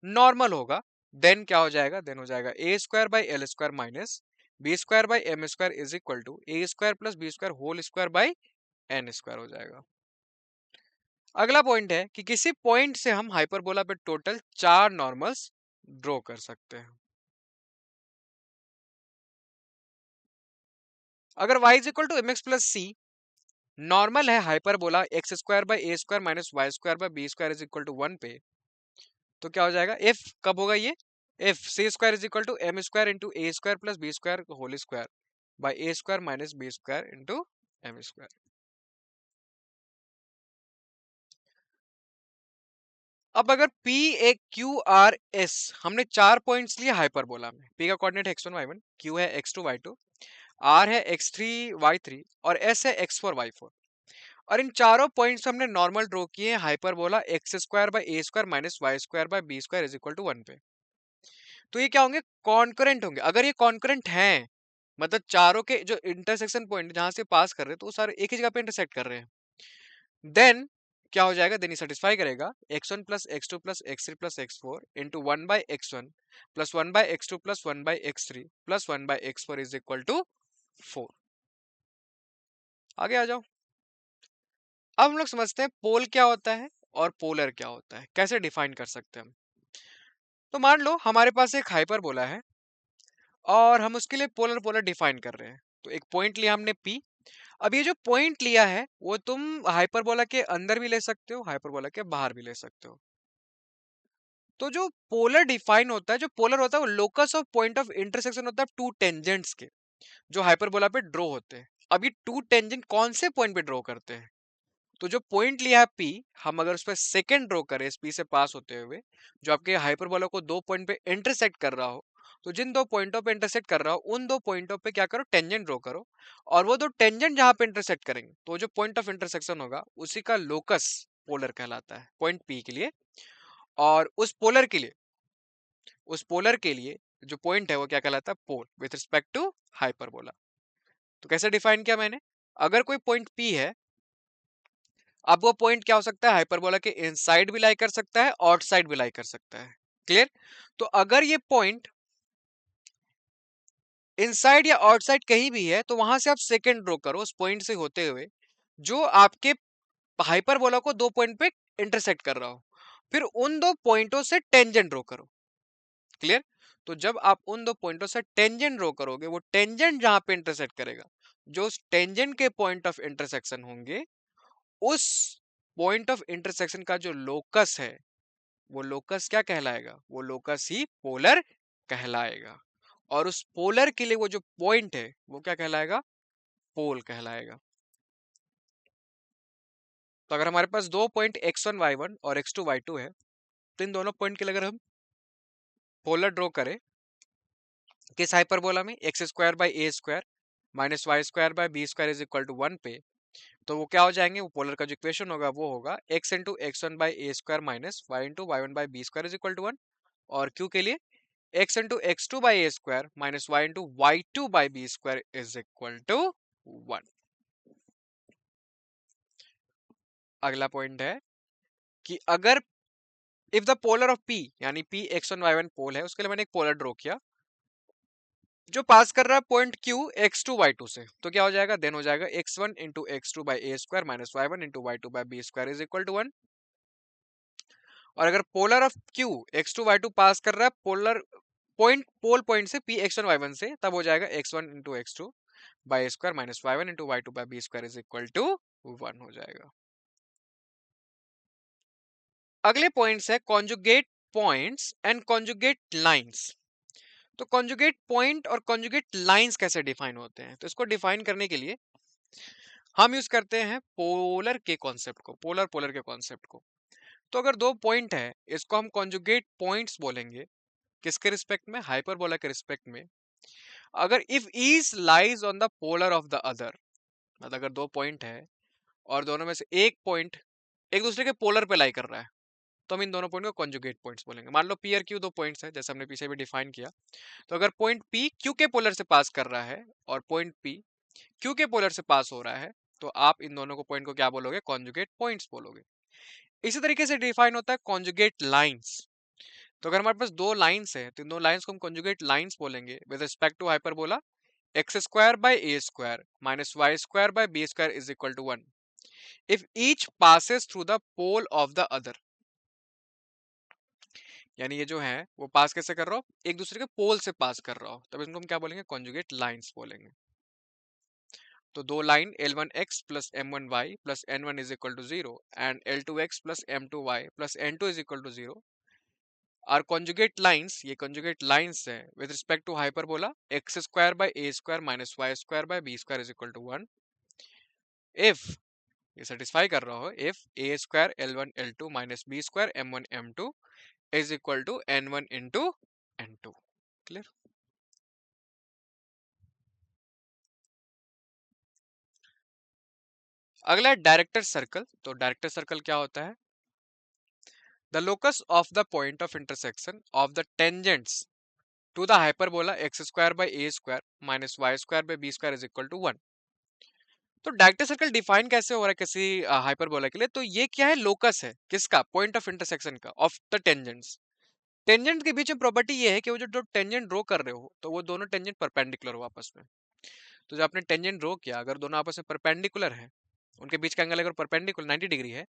नॉर्मल होगा। Then क्या हो जाएगा, then हो जाएगा a square by l square minus b square by m square is equal to a square plus b square whole square by n square हो जाएगा। अगला पॉइंट है कि किसी पॉइंट से हम हाइपरबोला पे टोटल चार नॉर्मल्स ड्रॉ कर सकते हैं। अगर y is equal to m x plus c normal है hyperbola x square by a square minus y square by b square is equal to one पे, तो क्या हो जाएगा, इफ कब होगा ये, if c square is equal to m square into a square plus b square whole square by a square minus b square into m square. अब अगर P एक क्यू आर एस, हमने चार पॉइंट्स लिए hyperbola में, P का coordinate है x1 y1, Q है x2 y2, R है x3 y3 और S है x4 y4। और इन चारों पॉइंट्स हमने नॉर्मल ड्रॉ किए हैं hyperbola x square by a square minus y square by b square is equal to one पे। तो ये क्या होंगे, कॉन्करेंट होंगे। अगर ये कॉन्करेंट हैं मतलब चारों के जो इंटरसेक्शन पॉइंट जहां से पास कर रहे हैं तो वो सारे एक ही जगह पे इंटरसेक्ट कर रहे हैं, देन क्या हो जाएगा, देन ये सेटिस्फाई करेगा x1 plus x2 plus x3 plus x4 into one by x1 plus one by x2 plus one by x3 plus one by x4 is equal to 4। आगे आ जाओ। अब हम लोग समझते हैं पोल क्या होता है और पोलर क्या होता है, कैसे डिफाइन कर सकते हैं हम। तो मान लो हमारे पास एक हाइपरबोला है और हम उसके लिए पोलर पोलर डिफाइन कर रहे हैं। तो एक पॉइंट लिया हमने P। अब ये जो पॉइंट लिया है वो तुम हाइपरबोला के अंदर भी ले सकते हो, हाइपरबोला के बाहर भी ले सकते हो। तो जो पोलर डिफाइन होता है, जो पोलर होता है वो locus of point of intersection होता है टू टेंजेंट्स के जो हाइपरबोला पे ड्रॉ होते हैं। अब ये टू टेंजेंट कौन से पॉइंट पे ड्रॉ करते हैं, तो जो पॉइंट लिया है P, हम अगर उस पर सेकेंड ड्रॉ करें इस P से पास होते हुए जो आपके हाइपरबोला को दो पॉइंट पे इंटरसेक्ट कर रहा हो, तो जिन दो पॉइंटों पे इंटरसेक्ट कर रहा हो उन दो पॉइंटों पे क्या करो, टेंजेंट ड्रॉ करो। और वो दो टेंजेंट जहां पे इंटरसेक्ट करेंगे तो जो पॉइंट ऑफ इंटरसेक्शन होगा उसी का लोकस पोलर कहलाता है पॉइंट P के लिए। और उस पोलर के लिए जो पॉइंट है वो क्या कहलाता है, पोल विथ रिस्पेक्ट टू हाइपरबोला। तो कैसे डिफाइन किया मैंने, अगर कोई पॉइंट P है, अब वो पॉइंट क्या हो सकता है, हाइपरबोला के इनसाइड भी लाई कर सकता है, आउटसाइड भी लाई कर सकता है। क्लियर। तो अगर ये पॉइंट इनसाइड या आउटसाइड कहीं भी है तो वहां से आप सेकंड ड्रॉ करो उस पॉइंट से होते हुए जो आपके हाइपरबोला को दो पॉइंट पे इंटरसेक्ट कर रहा हो, फिर उन दो पॉइंटों से टेंजेंट ड्रॉ करो। क्लियर। तो जब आप उन दो पॉइंटों से टेंजेंट ड्रॉ करोगे वो टेंजेंट जहां पे इंटरसेक्ट करेगा, जो उस टेंजेंट के पॉइंट ऑफ इंटरसेक्शन होंगे, उस पॉइंट ऑफ इंटरसेक्शन का जो लोकस है वो लोकस क्या कहलाएगा, वो लोकस ही पोलर कहलाएगा। और उस पोलर के लिए वो जो पॉइंट है वो क्या कहलाएगा, पोल कहलाएगा। तो अगर हमारे पास दो पॉइंट x1 y1 और x2 y2 है, तो इन दोनों पॉइंट के लिए अगर हम पोलर ड्रॉ करें किस हाइपरबोला में, x square by a square minus y square by b square is equal to one पे, तो वो क्या हो जाएंगे, वो पोलर का जो इक्वेशन होगा वो होगा x into x one by a square minus y into y one by b square is equal to one. और क्यू के लिए x into x two by a square minus y into y two by b square is equal to one. अगला point है कि अगर if the polar of P, यानी P x1 y1 pole है, उसके लिए मैंने एक पोलर ड्रॉ किया जो पास कर रहा है पॉइंट Q x2 y2 से, तो क्या हो जाएगा, देन हो जाएगा x1 into x2 by a square minus y1 into y2 by b square is equal to 1। और अगर polar of Q x2 y2 पास कर रहा है पोलर पोल पॉइंट से P x1 y1 से, तब हो जाएगा x1 into x2 by a square minus y1 into y2 by b square is equal to 1 हो जाएगा। अगले पॉइंट्स है conjugate points and conjugate lines. तो कॉन्जुगेट पॉइंट और कॉन्जुगेट लाइंस कैसे डिफाइन होते हैं, तो इसको डिफाइन करने के लिए हम यूज करते हैं पोलर के कॉन्सेप्ट को, पोलर पोलर के कॉन्सेप्ट को। तो अगर दो पॉइंट है, इसको हम कॉन्जुगेट पॉइंट्स बोलेंगे, किसके रिस्पेक्ट में, हाइपरबोला के रिस्पेक्ट में। अगर if each lies on the polar of the other, मतलब अगर दो पॉइंट है और दोनों में से एक पॉइंट एक दूसरे के पोलर पे लाई कर रहा है, तो हम इन दोनों पॉइंट को कॉन्जुगेट पॉइंट्स बोलेंगे। मान लो पी और क्यू दो पॉइंट्स हैं, जैसे हमने पीछे भी डिफाइन किया। तो अगर पॉइंट पी क्यू के पोलर से पास कर रहा है और पॉइंट पी क्यू के पोलर से पास हो रहा है, तो आप इन दोनों को पॉइंट को क्या बोलोगे, कॉन्जुगेट पॉइंट्स बोलोगे। इसी तरीके से डिफाइन होता है कॉन्जुगेट लाइंस। तो अगर हमारे पास दो लाइंस है, तो इन दो लाइंस को हम कॉन्जुगेट लाइंस बोलेंगे with respect to hyperbola x square by a square minus y square by b square is equal to 1 if each passes through the pole of the other. यानी ये जो है वो पास कैसे कर रहा हो, एक दूसरे के पोल से पास कर रहा हो, तब इनको हम क्या बोलेंगे, कॉन्जुगेट लाइंस बोलेंगे। तो दो line L1x plus M1y plus N1 is equal to 0 and L2x plus M2y plus N2 is equal to 0 are conjugate lines. ये कॉन्जुगेट लाइंस है with respect to hyperbola x square by a square minus y square by b square is equal to 1 if ये satisfy कर रहा हो if a square L1 L2 minus b square M1 M2 is equal to N1 into N2। Clear. अगला है director circle. तो director circle क्या होता है, the locus of the point of intersection of the tangents to the hyperbola x square by a square minus y square by b square is equal to 1। तो director circle define कैसे हो रहा है किसी hyperbola के लिए, तो ये क्या है, लोकस है किसका, पॉइंट ऑफ इंटरसेक्शन का ऑफ द टेंजेंट्स। टेंजेंट के बीच में प्रॉपर्टी ये है कि वो जो टेंजेंट ड्रॉ कर रहे हो, तो वो दोनों टेंजेंट परपेंडिकुलर हो आपस में। तो जब आपने टेंजेंट ड्रॉ किया, अगर दोनों आपस में परपेंडिकुलर है, उनके बीच का एंगल अगर परपेंडिकुलर 90 डिग्री है,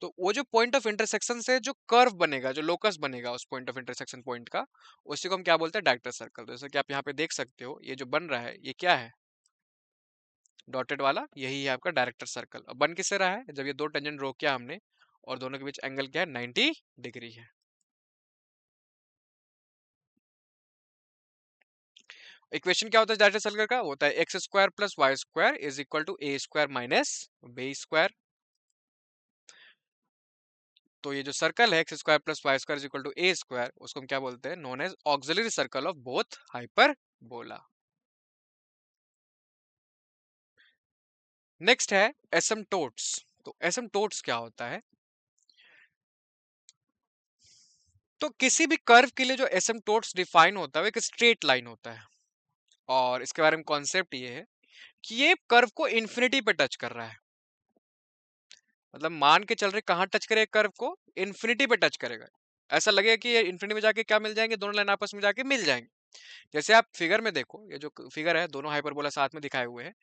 तो वो जो पॉइंट ऑफ इंटरसेक्शन से जो कर्व बनेगा, जो लोकस बनेगा उस पॉइंट ऑफ इंटरसेक्शन पॉइंट का, उसी को हम क्या बोलते हैं, डायरेक्टर सर्कल। तो जैसे कि आप यहाँ पे देख सकते हो, ये जो बन रहा है ये क्या है, डॉटेड वाला, यही है आपका डायरेक्टर सर्कल। अब बन किससे रहा है, जब ये दो टेंजेंट ड्रॉ किया हमने और दोनों के बीच एंगल क्या है, 90 डिग्री है। इक्वेशन क्या होता है डायरेक्टर सर्कल का, होता है x square plus y square is equal to a square minus b square. तो ये जो सर्कल है x square plus y square is equal to a square, उसको हम क्या बोलते हैं, known as auxiliary circle of both hyperbola. Next है एसिम्पटोट्स। तो एसिम्पटोट्स क्या होता है, तो किसी भी कर्व के लिए जो एसिम्पटोट्स डिफाइन होता है वो एक स्ट्रेट लाइन होता है। और इसके बारे में कॉन्सेप्ट ये है कि ये कर्व को इन्फिनिटी पे टच कर रहा है। मतलब मान के चल रहे कहाँ टच करेगा कर्व को, इन्फिनिटी पे टच करेगा। ऐसा लगेगा कि ये इन्फिनिटी में जाके क्या मिल जाएंगे, दोनों लाइन आपस में जाके मिल जाएंगे। जैसे आप फिगर में देखो, ये जो फिगर है दोनों हाइपरबोला साथ में दिखाए हुए हैं,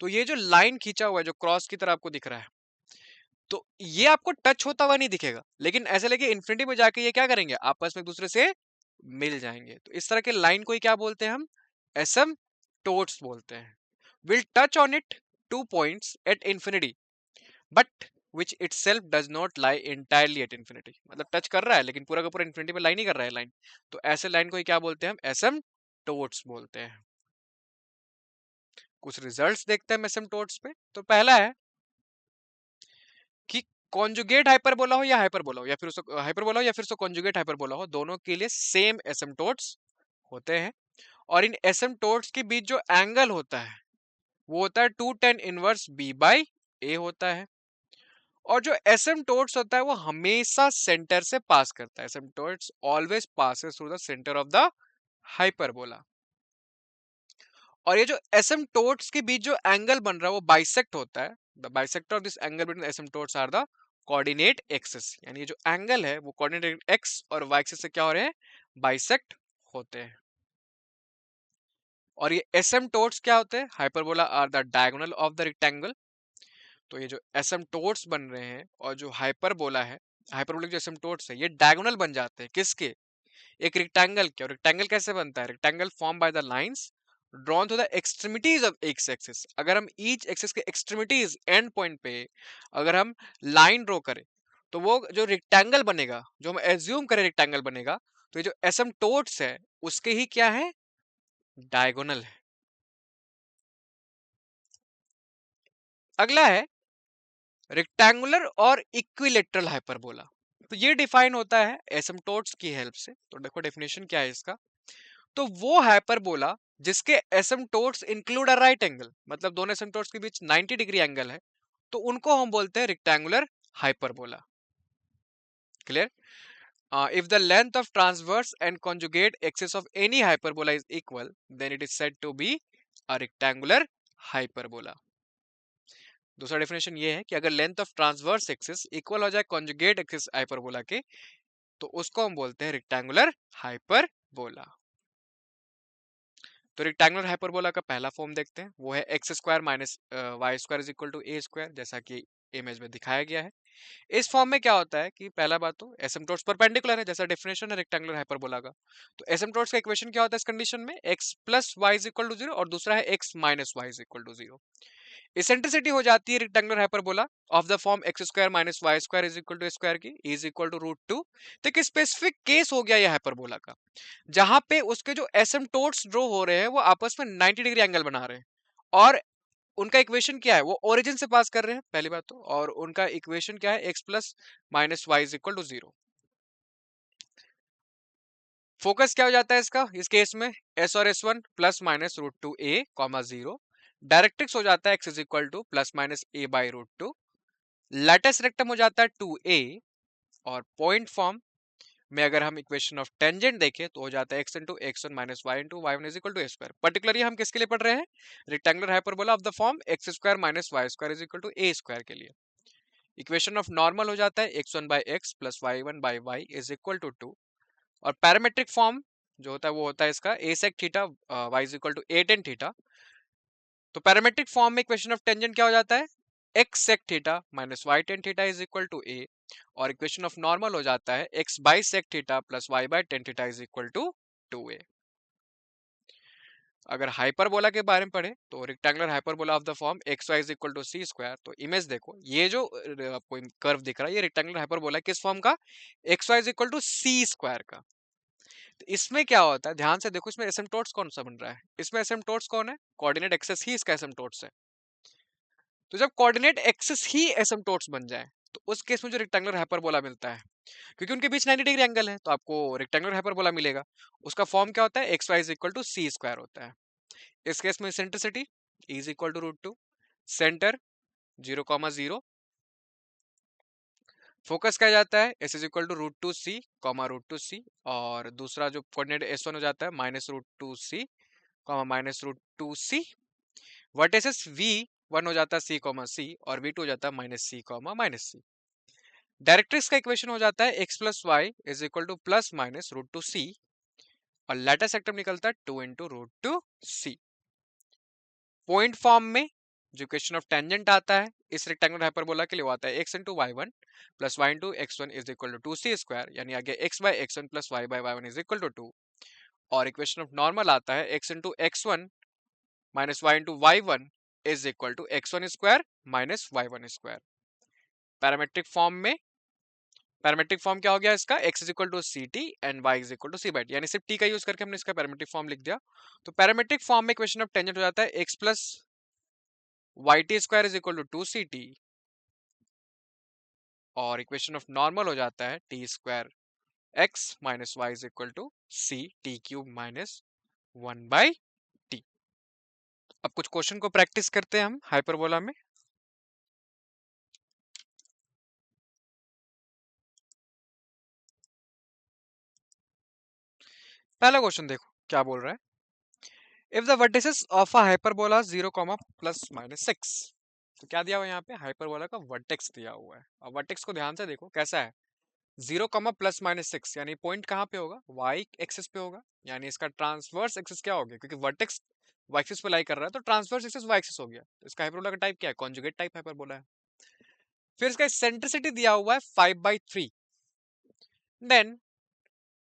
तो ये जो लाइन खींचा हुआ है जो क्रॉस की तरह आपको दिख रहा है, तो ये आपको टच होता हुआ नहीं दिखेगा, लेकिन ऐसे लगे इन्फिनिटी में जाके ये क्या करेंगे, आपस में एक दूसरे से मिल जाएंगे। तो इस तरह के लाइन को ही क्या बोलते हैं हम, एसिम्पटोट्स बोलते हैं। Will touch on it two points at infinity but which itself does not lie entirely at infinity। मतलब टच कर रहा है लेकिन पूरा का पूरा इंफिनिटी में लाई नहीं कर रहा है लाइन, तो ऐसे लाइन को ही क्या बोलते हैं हम, एसिम्पटोट्स बोलते हैं। कुछ रिजल्ट्स देखते हैं एसिम्पटोट्स पे। तो पहला है कि कॉन्जुगेट हाइपरबोला हो या हाइपरबोला हो या फिर उसको हाइपरबोला हो या फिर उसको कॉन्जुगेट हाइपरबोला हो, दोनों के लिए सेम एसिम्पटोट्स होते हैं। और इन एसिम्पटोट्स के बीच जो एंगल होता है वो होता है 2tan inverse b by a होता है। और जो एसिम्पटोट्स होता है वो हमेशा सेंटर से पास करता है, asymptotes always passes through the centre of the hyperbola. और ये जो एसिम्पटोट्स के बीच जो एंगल बन रहा है वो बाइसेक्ट होता है, the bisector of this angle between asymptotes are the coordinate axis, यानी ये जो एंगल है वो कोऑर्डिनेट एक्स और वाई एक्सिस से क्या हो रहे हैं, बाइसेक्ट होते हैं। और ये एसिम्प्टोट्स क्या होते हैं, hyperbola are the diagonal of the rectangle. तो ये जो एसिम्प्टोट्स बन रहे हैं और जो हाइपरबोला है, हाइपरबोलिक जो एसिम्प्टोट्स है ये डायगोनल बन जाते हैं किसके, एक रेक्टेंगल के। और रेक्टेंगल कैसे बनता है, rectangle form by the lines drawn to the extremities of x axis. अगर हम ईच एक्सिस के एक्सट्रीमिटीज एंड पॉइंट पे अगर हम लाइन ड्रॉ करें तो वो जो रेक्टेंगल बनेगा, जो हम एज्यूम करें रेक्टेंगल बनेगा, तो ये जो एसिम्प्टोट्स है उसके ही क्या है, डायगोनल है। अगला है रेक्टेंगुलर और इक्विलेटरल हाइपरबोला। तो ये डिफाइन होता है एसिम्प्टोट्स की हेल्प से। तो देखो डेफिनेशन क्या है इसका, तो वो हाइपरबोला जिसके asymptotes include a right angle, मतलब दोनों एसिम्प्टोट्स के बीच 90 डिग्री एंगल है, तो उनको हम बोलते हैं rectangular hyperbola. Clear? If the length of transverse and conjugate axis of any hyperbola is equal, then it is said to be a rectangular hyperbola. दूसरा डेफिनेशन ये है कि अगर length of transverse axis equal हो जाए conjugate axis hyperbola के, तो उसको हम बोलते हैं रेक्टेंगुलर हाइपरबोला। तो रेक्टेंगुलर हाइपरबोला का पहला फॉर्म देखते हैं, वो है x square minus y square is equal to a square, जैसा कि इमेज में दिखाया गया है। इस फॉर्म में क्या होता है कि पहला बात तो एसिम्प्टोट्स परपेंडिकुलर है, जैसा डेफिनेशन है रेक्टेंगुलर हाइपरबोला का। तो एसिम्प्टोट्स का इक्वेशन क्या होता है इस कंडीशन में, x plus y is equal to zero, और दूसरा है x minus y is equal to zero. Eccentricity हो जाती है rectangular hyperbola of the form x square minus y square is equal to square की is equal to root two. तो एक specific case हो गया ये हाइपरबोला का, जहां पे उसके जो एसिम्प्टोट्स ड्रॉ हो रहे हैं वो आपस में 90 डिग्री एंगल बना रहे हैं, और उनका इक्वेशन क्या है, वो ओरिजिन से पास कर रहे हैं पहली बात तो, और उनका इक्वेशन क्या है, x plus minus y is equal to zero. Focus क्या हो जाता है इसका इस केस में, एस और S one plus minus root two a comma zero. Directrix हो जाता है x is equal to plus minus a by root two. Latus rectum हो जाता है टू ए। और पॉइंट फॉर्म में अगर हम इक्वेशन ऑफ टेंजेंट देखें तो हो जाता है x into x one minus y into y one is equal to a square. Particularly हम किसके लिए पढ़ रहे हैं, rectangular hyperbola of the form x square minus y square is equal to a square के लिए। इक्वेशन ऑफ नॉर्मल हो जाता है x one by x plus y one by y is equal to two. और parametric form जो होता है वो होता है इसका a sec theta y is equal to a tan theta. तो पैरामेट्रिक फॉर्म में इक्वेशन ऑफ टेंजेंट क्या हो जाता है, x sec theta minus y tan theta is equal to a. और इक्वेशन ऑफ नॉर्मल हो जाता है x by sec theta plus y by tan theta is equal to two a. अगर hyperbola के बारे में पढ़े तो rectangular hyperbola of the form x y is equal to c square. तो इमेज देखो, ये जो आपको कर्व दिख रहा है ये रेक्टेंगुलर हाइपरबोला किस फॉर्म का, x y is equal to c square का। तो इसमें क्या होता है, ध्यान से देखो, इसमें एसिम्प्टोट्स कौन सा बन रहा है, इसमें एसिम्प्टोट्स कौन है, कोऑर्डिनेट एक्सिस ही इसका एसिम्प्टोट्स है। तो जब कोऑर्डिनेट एक्सिस ही एसिम्प्टोट्स बन जाए तो उस केस में जो रेक्टेंगुलर हाइपरबोला मिलता है, क्योंकि उनके बीच 90 डिग्री एंगल है तो आपको रेक्टेंगुलर हाइपरबोला मिलेगा। उसका फॉर्म क्या होता है, x y is equal to c square होता है। इस केस में eccentricity is equal to root two, centre 0,0, focus क्या जाता है S is equal to root two c comma root two c, और दूसरा जो कोऑर्डिनेट एस वन हो जाता है minus root two c comma minus root two c. Vertices V one हो जाता है सी कॉमा सी, और वी टू हो जाता है minus c comma minus c. Directrix का इक्वेशन हो जाता है x plus y is equal to plus minus root two c, और लेटर सेक्टर निकलता है two into root two c. Point form में जो इक्वेशन ऑफ टेंजेंट आता है इस रेक्टेंगुलर हाइपरबोला के लिए वो आता है x into y one plus y into x one is equal to two c square, यानी आगे x by x one plus y by y one is equal to two. और इक्वेशन ऑफ नॉर्मल आता है x into x one minus y into y one is equal to x one square minus y one square. Parametric form में, parametric form क्या हो गया इसका, x is equal to c t and y is equal to c by t, यानी सिर्फ t का use करके हमने इसका पैरामेट्रिक फॉर्म लिख दिया। तो पैरामेट्रिक फॉर्म में इक्वेशन ऑफ टेंजेंट हो जाता है x plus y t square is equal to two c t, और इक्वेशन ऑफ नॉर्मल हो जाता है t square x minus y is equal to c t cube minus one by t. अब कुछ question को प्रैक्टिस करते हैं हम हाइपरबोला में। पहला क्वेश्चन देखो क्या बोल रहा है, if the vertices of a hyperbola 0, plus minus 6, तो क्या दिया हुआ है यहाँ पे, हाइपरबोला का वर्टेक्स दिया हुआ है। अब वर्टेक्स को ध्यान से देखो कैसा है, 0, +/6, यानी पॉइंट कहाँ पे होगा, वाई एक्सिस पे होगा, यानी इसका ट्रांसवर्स एक्सिस क्या हो गया, क्योंकि वर्टेक्स वाई एक्सिस पे लाई कर रहा है तो ट्रांसवर्स एक्सिस वाई एक्सिस हो गया। तो इसका हाइपरबोला का टाइप क्या है, कॉन्जुगेट टाइप हाइपरबोला है। फिर इसका सेंट्रिसिटी दिया हुआ है 5/3। देन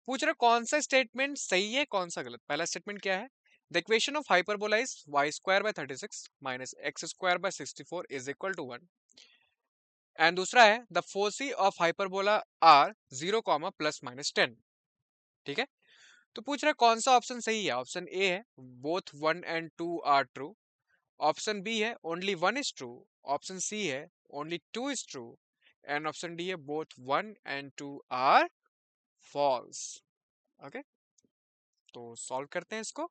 पूछ रहा कौन सा स्टेटमेंट सही है कौन सा गलत। पहला स्टेटमेंट क्या है, the equation of hyperbola is y² / 36 - x² / 64 is equal to 1। And दूसरा है the foci of hyperbola are 0, +/10। ठीक है, तो पूछ रहा है कौन सा ऑप्शन सही है। ऑप्शन ए है both 1 and 2 are true, option B है only 1 is true, option C है only 2 is true, and option D है both 1 and 2 are false. Okay, तो सॉल्व करते हैं इसको।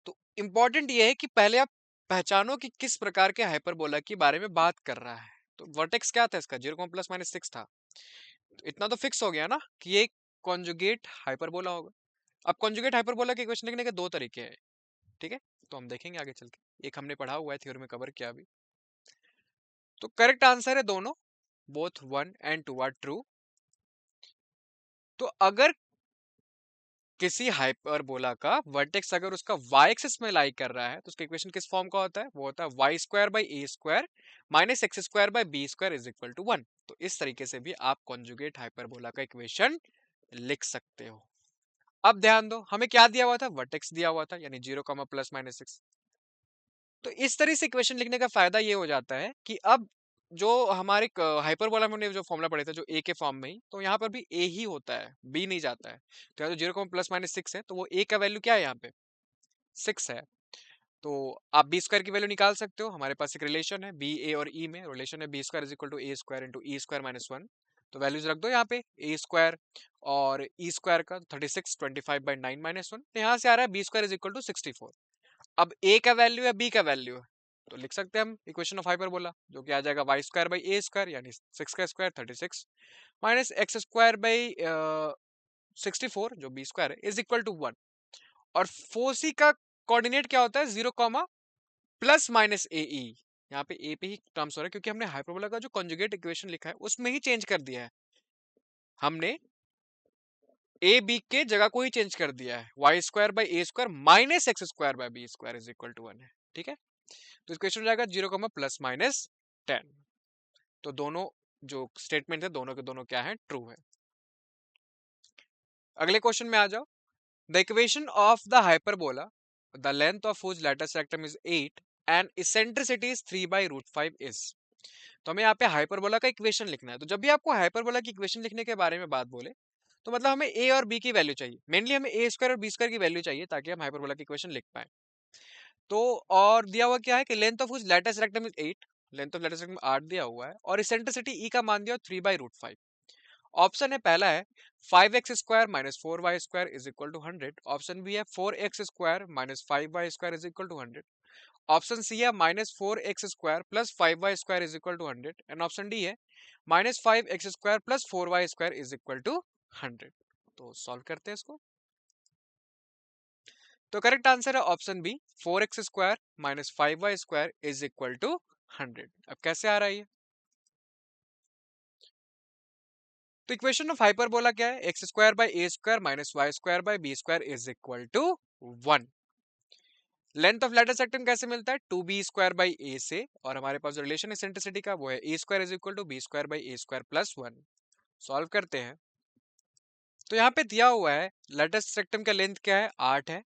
तो इंपॉर्टेंट ये है कि पहले आप पहचानो कि किस प्रकार के हाइपरबोला के बारे में बात कर रहा है। तो वर्टेक्स क्या था इसका, 0, +/6 था। तो इतना तो फिक्स हो गया ना कि ये कॉन्जुगेट हाइपरबोला होगा। अब कॉन्जुगेट हाइपरबोला के इक्वेशन लिखने के दो तरीके हैं, ठीक है, तो हम देखेंगे आगे चल के। एक हमने पढ़ा हुआ है, थ्योरी में कवर किया अभी। तो करेक्ट आंसर है दोनों, बोथ 1 and 2 आर ट्रू। तो अगर किसी हाइपरबोला का वर्टेक्स अगर उसका y एक्सिस में लाई कर रहा है तो उसका इक्वेशन किस फॉर्म का होता है, वो होता है y² / a² - x² / b² is equal to 1। तो इस तरीके से भी आप कॉन्जुगेट हाइपरबोला का इक्वेशन लिख सकते हो। अब ध्यान दो, हमें क्या दिया हुआ था, वर्टेक्स दिया हुआ था, यानी 0, +/6। तो इस तरह से इक्वेशन लिखने का फायदा ये हो जाता है कि अब जो हमारे हाइपरबोला में हमने जो फॉर्मूला पढ़े थे, जो ए के फॉर्म में ही, तो यहाँ पर भी ए ही होता है, बी नहीं जाता है। तो यहाँ तो 0, +/6 है, तो वो ए का वैल्यू क्या है यहाँ पे, 6 है। तो आप b² की वैल्यू निकाल सकते हो। हमारे पास एक रिलेशन है बी ए और ई में, रिलेशन है b² = a² × e² - 1। तो वैल्यूज रख दो यहाँ पे, a² और e² का 36 25/9 - 1। तो यहाँ से आ रहा है b² = 64। अब a का वैल्यू है, b का वैल्यू है, तो लिख सकते हैं हम इक्वेशन ऑफ हाइपरबोला, जो कि आ जाएगा y² / a², यानी 6 का स्क्वायर 36 माइनस x² / 64 जो b² है इज इक्वल टू 1। और फोसी का कोऑर्डिनेट क्या होता है, 0, ±ae। यहाँ पे a पे ही टर्म्स हो रहा है क्योंकि हमने हाइपरबोला का जो कॉन्जुगेट इक्वेशन लिखा है उसमें ही चेंज कर दिया है, हमने ए बी के जगह को ही चेंज कर दिया है। y² / a² - x² / b² is equal to 1 है। ठीक है, तो इक्वेशन हो जाएगा 0, ±10। तो दोनों जो स्टेटमेंट है दोनों के दोनों क्या है, ट्रू है। अगले क्वेश्चन में आ जाओ। The equation of the hyperbola the length of whose lattice rectum is 8 and eccentricity is 3/√5 is। तो हमें यहाँ पे हाइपरबोला का इक्वेशन लिखना है। तो जब भी आपको हाइपरबोला की इक्वेशन लिखने के बारे में बात बोले तो मतलब हमें ए और बी की वैल्यू चाहिए, मेनली हमें a² और b² की वैल्यू चाहिए ताकि हम हाइपरबोला की इक्वेशन लिख पाए। तो और दिया हुआ क्या है कि length of whose lattice rectum is 8, length of latus rectum 8 दिया हुआ है, और इसेंट्रिसिटी ई का मान दिया 3/√5। ऑप्शन है पहला है 5x² - 4y² is equal to 100, option B है 4x² - 5y² is equal to 100, option C है -4x² + 5y² is equal to 100, and option D है -5x² + 4y² is equal to 100। तो सॉल्व करते हैं इसको। तो करेक्ट आंसर है option B, 4x² - 5y² is equal to 100। अब कैसे आ रहा है ये, तो इक्वेशन ऑफ हाइपरबोला क्या है, x² / a² - y² / b² is equal to 1। Length of latus rectum कैसे मिलता है, 2b² / a से, और हमारे पास जो रिलेशन एसेंट्रिसिटी का वो है a² is equal to b² / a² + 1। Solve करते हैं। तो यहाँ पे दिया हुआ है लेटिस रेक्टम का लेंथ क्या है, 8 है।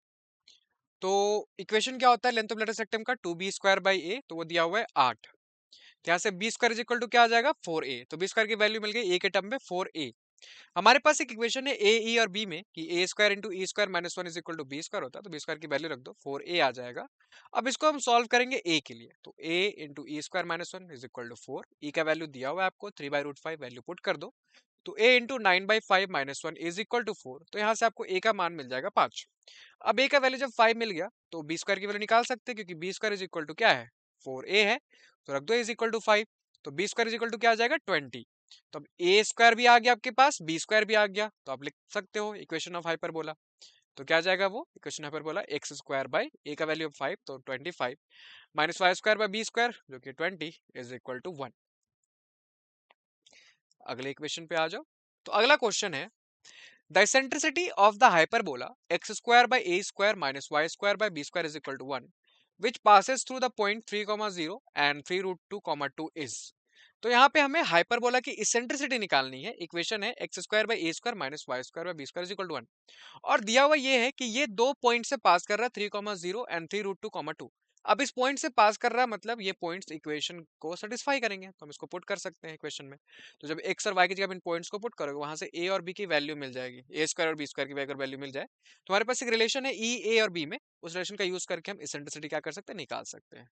तो इक्वेशन क्या होता है लेंथ ऑफ लेटिस रेक्टम का, 2b² / a, तो वो दिया हुआ है 8। तो यहाँ से b² इज इक्वल टू क्या आ जाएगा, 4a। तो b² की वैल्यू मिल गई a के टर्म में 4a। हमारे पास एक इक्वेशन है ए ई और बी में कि a² × e² - 1 is equal to b² होता है, तो b² की वैल्यू रख दो, 4a आ जाएगा। अब इसको हम सॉल्व करेंगे a के लिए, तो a × e² - 1 is equal to 4, e का वैल्यू दिया हुआ है आपको 3/√5, वैल्यू पुट कर दो, तो a × 9/5 - 1 इज इक्वल टू 4, तो यहाँ से आपको a का मान मिल जाएगा 5। अब a का वैल्यू जब 5 मिल गया तो b² की वैल्यू निकाल सकते हैं, क्योंकि b² इज इक्वल टू क्या है, 4a है, तो रख दो इज इक्वल टू 5, तो b² इज इक्वल टू क्या आ जाएगा, 20। तो अब a² भी आ गया आपके पास, b² भी आ गया, तो आप लिख सकते हो इक्वेशन ऑफ हाइपरबोला। तो क्या आ जाएगा वो इक्वेशन यहाँ पर बोला एक्स स्क्वायर बाई ए का वैल्यू 5 तो 25 minus y square by b square जो कि 20 इज इक्वल टू 1। अगले इक्वेशन पे आ जाओ। तो अगला क्वेश्चन है the eccentricity of the hyperbola x square by a square minus y square by b square is equal to 1 which passes through the point 3, 0 and 3 root 2, 2 is। तो यहाँ पे हमें हाइपरबोला की इसेंट्रिसिटी निकालनी है। इक्वेशन है x square by a square minus y square by b square equal to 1 और दिया हुआ ये है कि ये दो पॉइंट से पास कर रहा है 3, 0 एंड 3 रूट 2, 2। अब इस पॉइंट से पास कर रहा है मतलब ये पॉइंट्स इक्वेशन को सेटिस्फाई करेंगे तो हम इसको पुट कर सकते हैं इक्वेशन में। तो जब एक्स और वाई की जगह इन पॉइंट्स को पुट करोगे वहां से ए और बी की वैल्यू मिल जाएगी, ए स्क्वायर और बी स्क्वायर की अगर वैल्यू मिल जाए तो हमारे पास एक रिलेशन है ई ए और बी में, उस रिलेशन का यूज करके हम इसेंट्रिसिटी क्या कर सकते हैं निकाल सकते हैं।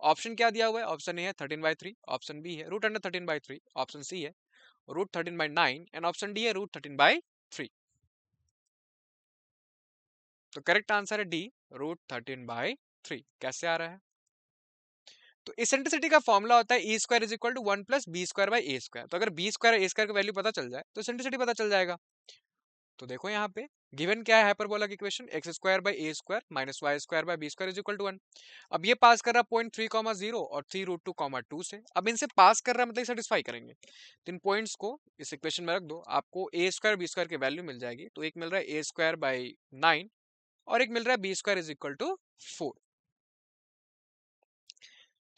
ऑप्शन क्या दिया हुआ है, ऑप्शन ए है 13/3, ऑप्शन बी है रूट अंडर 13/3, ऑप्शन सी है रूट 13/9 एंड ऑप्शन डी है रूट 13/3। तो करेक्ट आंसर है डी रूट 13/3। कैसे आ रहा है? तो इसेंट्रिसिटी का फॉर्मूला होता है e square is equal to 1 plus b square by a square. तो अगर बी स्क्वायर ए स्क्वायर की वैल्यू पता चल जाए तो इसेंट्रिसिटी पता चल जाएगा। तो देखो यहाँ पे गिवन क्या है हाइपरबोला की equation x square by a square minus y square by b square is equal to 1। अब ये पास कर रहा है पॉइंट 3, 0 और 3 रूट 2, 2 से। अब इनसे पास कर रहा है मतलब सेटिस्फाई करेंगे तो इन पॉइंट्स को इस इक्वेशन में रख दो, आपको ए स्क्वायर बी स्क्वायर की वैल्यू मिल जाएगी। तो एक मिल रहा है ए स्क्वायर बाई 9 और एक मिल रहा है b square is equal to 4।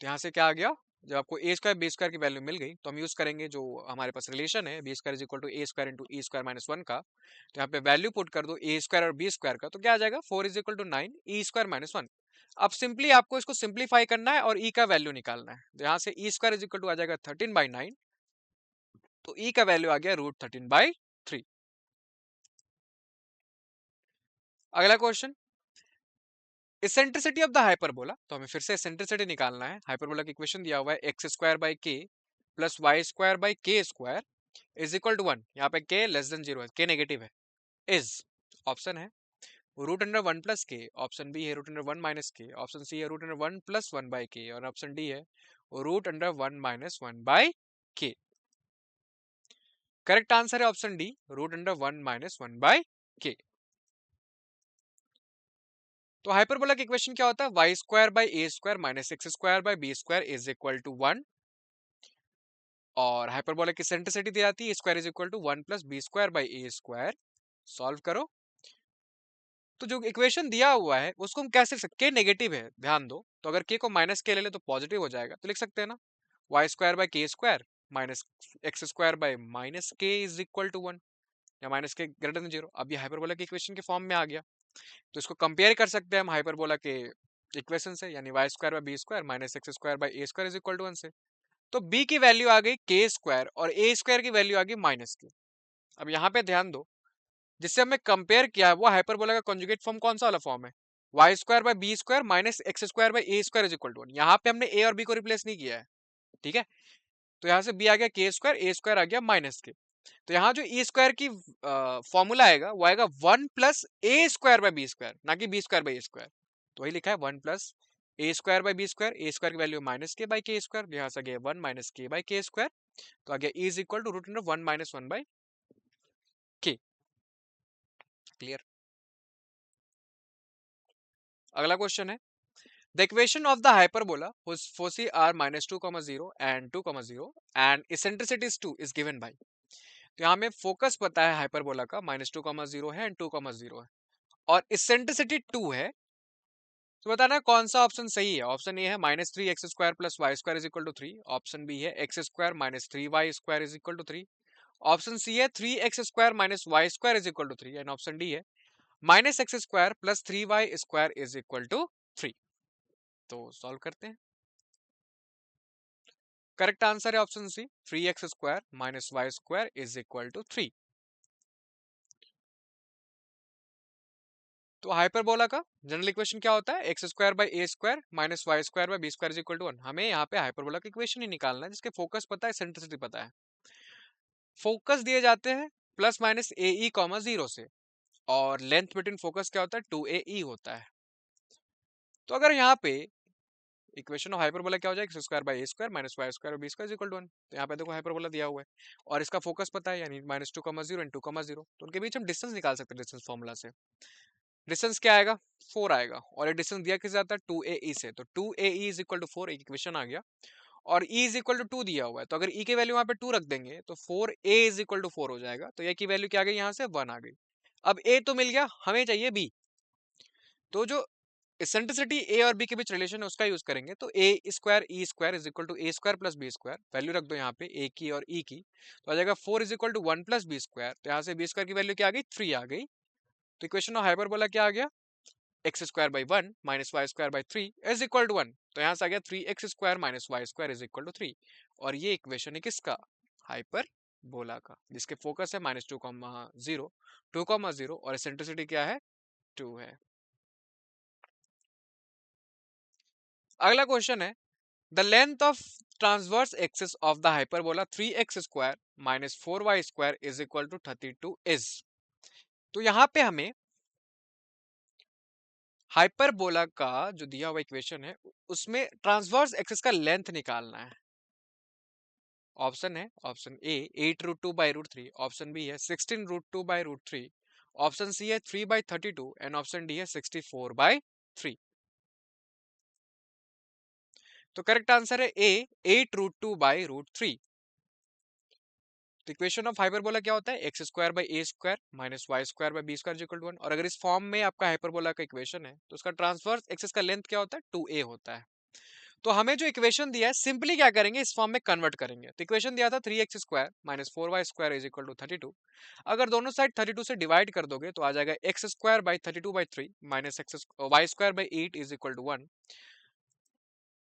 तो यहाँ से क्या आ गया, जब आपको ए स्क्वायर बी स्क्वायर की वैल्यू मिल गई तो हम यूज करेंगे जो हमारे पास रिलेशन है b square is equal to a square into e square minus 1 का। तो यहाँ पे वैल्यू पुट कर दो ए स्क्वायर और बी स्क्वायर का तो क्या आ जाएगा 4 is equal to 9 E square minus 1। अब सिंपली आपको इसको सिंप्लीफाई करना है और ई का वैल्यू निकालना है। तो यहाँ से ई स्क्वायर इज इक्वल टू आ जाएगा 13/9, तो ई का वैल्यू आ गया रूट 13/3। अगला question eccentricity of the hyperbola. तो हमें फिर से इसेंट्रिसिटी निकालना है। हाइपरबोला की इक्वेशन दिया हुआ है एक्स स्क्वायर बाई के plus y square by k square is equal to 1। यहाँ पे के लेस देन 0 है, के नेगेटिव है। इज ऑप्शन है root under 1 plus k, option B है root under 1 minus k, option C है root under 1 plus 1 by k और option D है root under 1 minus 1 by k. Correct answer है option D root under 1 minus 1 by k. तो hyperbola की equation क्या होता है y square by a square minus x square by b square is equal to 1 और hyperbola की eccentricity दी जाती है square is equal to 1 plus b square by a square. Solve करो तो जो इक्वेशन दिया हुआ है उसको हम कैसे लिख सकते हैं, के नेगेटिव है ध्यान दो, तो अगर के को माइनस के ले ले तो पॉजिटिव हो जाएगा तो लिख सकते हैं ना Y square by k square minus x square by minus के इज इक्वल टू 1 या माइनस के ग्रेटर देन 0। अब ये हाइपरबोला की इक्वेशन के फॉर्म में आ गया तो इसको कंपेयर कर सकते हैं हम हाइपरबोला के इक्वेशन से, यानी y square by b square minus x square by a square is equal to 1 से। तो बी की वैल्यू आ गई के स्क्वायर और ए स्क्वायर की वैल्यू आ गई माइनस के। अब यहाँ पे ध्यान दो जिससे हमने कंपेयर किया है वो हाइपरबोला का कॉन्जुगेट फॉर्म कौन सा वाला फॉर्म है y square by b square minus x square by a square is equal to 1। यहाँ पे हमने ए और बी को रिप्लेस नहीं किया है, ठीक है। तो यहाँ से बी आ गया के स्क्वायर, ए स्क्वायर आ गया माइनस के। तो यहाँ जो ई स्क्वायर की फॉर्मूला आएगा वो आएगा 1 plus a square by b square, ना कि b square by a square. तो वही लिखा है 1 plus a square by b square, a square की value minus k by k square, यहाँ से आ गया 1 minus k by k square. तो आ गया e is equal to root under 1 minus 1 by k. Clear. अगला क्वेश्चन है the equation of the hyperbola whose foci are minus 2, 0 and 2, 0 and eccentricity is 2 is given by। तो यहाँ हमें focus पता है हाइपरबोला का -2, 0 है एंड 2, 0 है और इसेंट्रिसिटी 2 है। तो बताना कौन सा ऑप्शन सही है। ऑप्शन ए है -3x² plus y square is equal to 3, option B है x² minus 3y square is equal to 3, option C है 3x² minus y square is equal to 3 and option D है -x² plus 3y square is equal to 3। तो solve करते हैं। Correct answer है option C 3x² minus y square is equal to 3। तो hyperbola का general equation क्या होता है x² by a square minus y square by b square is equal to 1। हमें यहाँ पे हाइपरबोला का इक्वेशन ही निकालना है जिसके फोकस पता है सेंट्रिसिटी पता है। फोकस दिए जाते हैं प्लस माइनस ए ई कॉमा 0 से और लेंथ बिटवीन फोकस क्या होता है 2 AE होता है। तो अगर यहाँ पे इक्वेशन ऑफ हाइपरबोला क्या हो जाएगा x² by a square minus y square b square equal to 1। तो यहाँ पे देखो हाइपरबोला दिया हुआ है और इसका फोकस पता है यानी -2, 0 एंड 2, 0, तो उनके बीच हम डिस्टेंस निकाल सकते हैं डिस्टेंस फॉर्मूला से। डिस्टेंस क्या आएगा, 4 आएगा, और ये डिस्टेंस दिया किससे जाता है, 2AE से, तो 2AE इज इक्वल टू 4, एक इक्वेशन आ गया। और E इज इक्वल टू 2 दिया हुआ है, तो अगर E की वैल्यू वहां पे 2 रख देंगे तो 4A इज इक्वल टू 4 हो जाएगा, तो ये की वैल्यू क्या आ गई, यहाँ से 1 आ गई। अब A तो मिल गया, हमें चाहिए B। तो जो इसेंट्रिसिटी A और B के बीच रिलेशन है उसका यूज करेंगे, तो A square E square is equal to A square plus B square, value रख दो यहाँ पे A की और E की, तो आ जाएगा 4 is equal to 1 plus B square, तो यहाँ से B स्क्वायर की वैल्यू क्या आ गई, 3 आ गई। तो इक्वेशन ऑफ हाइपरबोला क्या आ गया, x square by 1 minus y square by 3 is equal to 1, तो यहाँ से आ गया 3x square minus y square is equal to 3। और ये इक्वेशन है किसका, हाइपरबोला का, जिसके फोकस है -2,0, 2,0 और एसेंट्रिसिटी क्या है, 2 है। अगला क्वेश्चन है, the length of transverse axis of the hyperbola 3x square minus 4y square is equal to 32 is. तो यहाँ पे हमें हाइपरबोला का जो दिया हुआ इक्वेशन है उसमें ट्रांसवर्स एक्सिस का लेंथ निकालना है। ऑप्शन है, ऑप्शन ए 8√2/√3, ऑप्शन बी है 16√2/√3, ऑप्शन सी है 3/32 एंड ऑप्शन डी है 64/3। तो करेक्ट आंसर है ए 8√2/√3। तो इक्वेशन ऑफ हाइपरबोला क्या होता है, x square by a square minus y square by b square equal to 1। और अगर इस फॉर्म में आपका हाइपरबोला का इक्वेशन है तो उसका ट्रांसवर्स एक्सिस का लेंथ क्या होता है, 2a होता है। तो हमें जो इक्वेशन दिया है सिंपली क्या करेंगे, इस फॉर्म में कन्वर्ट करेंगे। तो इक्वेशन दिया था 3x square minus 4y square is equal to 32। अगर दोनों साइड 32 से डिवाइड कर दोगे तो आ जाएगा x square by 32/3 minus x y square by 8 is equal to 1।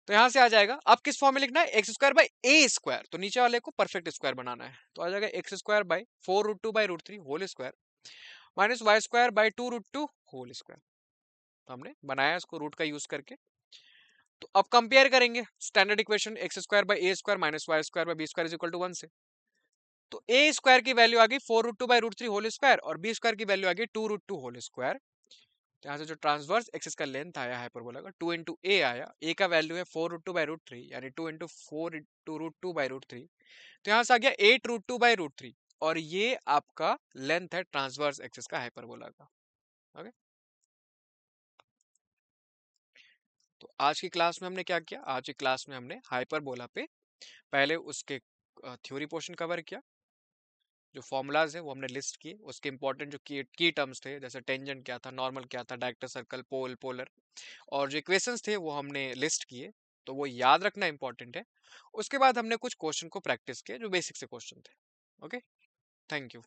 तो यहां से आ जाएगा, अब किस फॉर्म में लिखना है, x square by a square, तो नीचे वाले को परफेक्ट स्क्वायर बनाना है, तो आ जाएगा x square by 4√2/√3 whole square minus y square by 2√2 whole square. तो हमने बनाया इसको रूट का यूज करके। तो अब कंपेयर करेंगे standard equation x square by a square minus y square by b square is equal to 1 से। तो ए स्क्वायर की वैल्यू आ गई 4√2/√3 होल स्क्वायर और बी स्क्वायर की वैल्यू आ गई 2√2 होल स्क्वायर। तो यहाँ से जो ट्रांसवर्स एक्सिस का लेंथ आया हाइपरबोला का 2 इंटू ए आया, ए का वैल्यू है 4√2/√3 यानी 2 इंटू 4√2/√3, तो यहाँ से आ गया 8√2/√3 और ये आपका लेंथ है ट्रांसवर्स एक्सिस का हाइपरबोला का। ओके, तो आज की क्लास में हमने क्या किया, आज की क्लास में हमने हाइपरबोला पे पहले उसके थ्योरी पोर्शन कवर किया, जो फॉर्मूलाज है वो हमने लिस्ट किए, उसके इंपॉर्टेंट जो की टर्म्स थे जैसे टेंजेंट क्या था, नॉर्मल क्या था, डायरेक्टर सर्कल, पोल, पोलर, और जो इक्वेशंस थे वो हमने लिस्ट किए, तो वो याद रखना इंपॉर्टेंट है। उसके बाद हमने कुछ क्वेश्चन को प्रैक्टिस किया जो बेसिक से क्वेश्चन थे। Okay, thank you.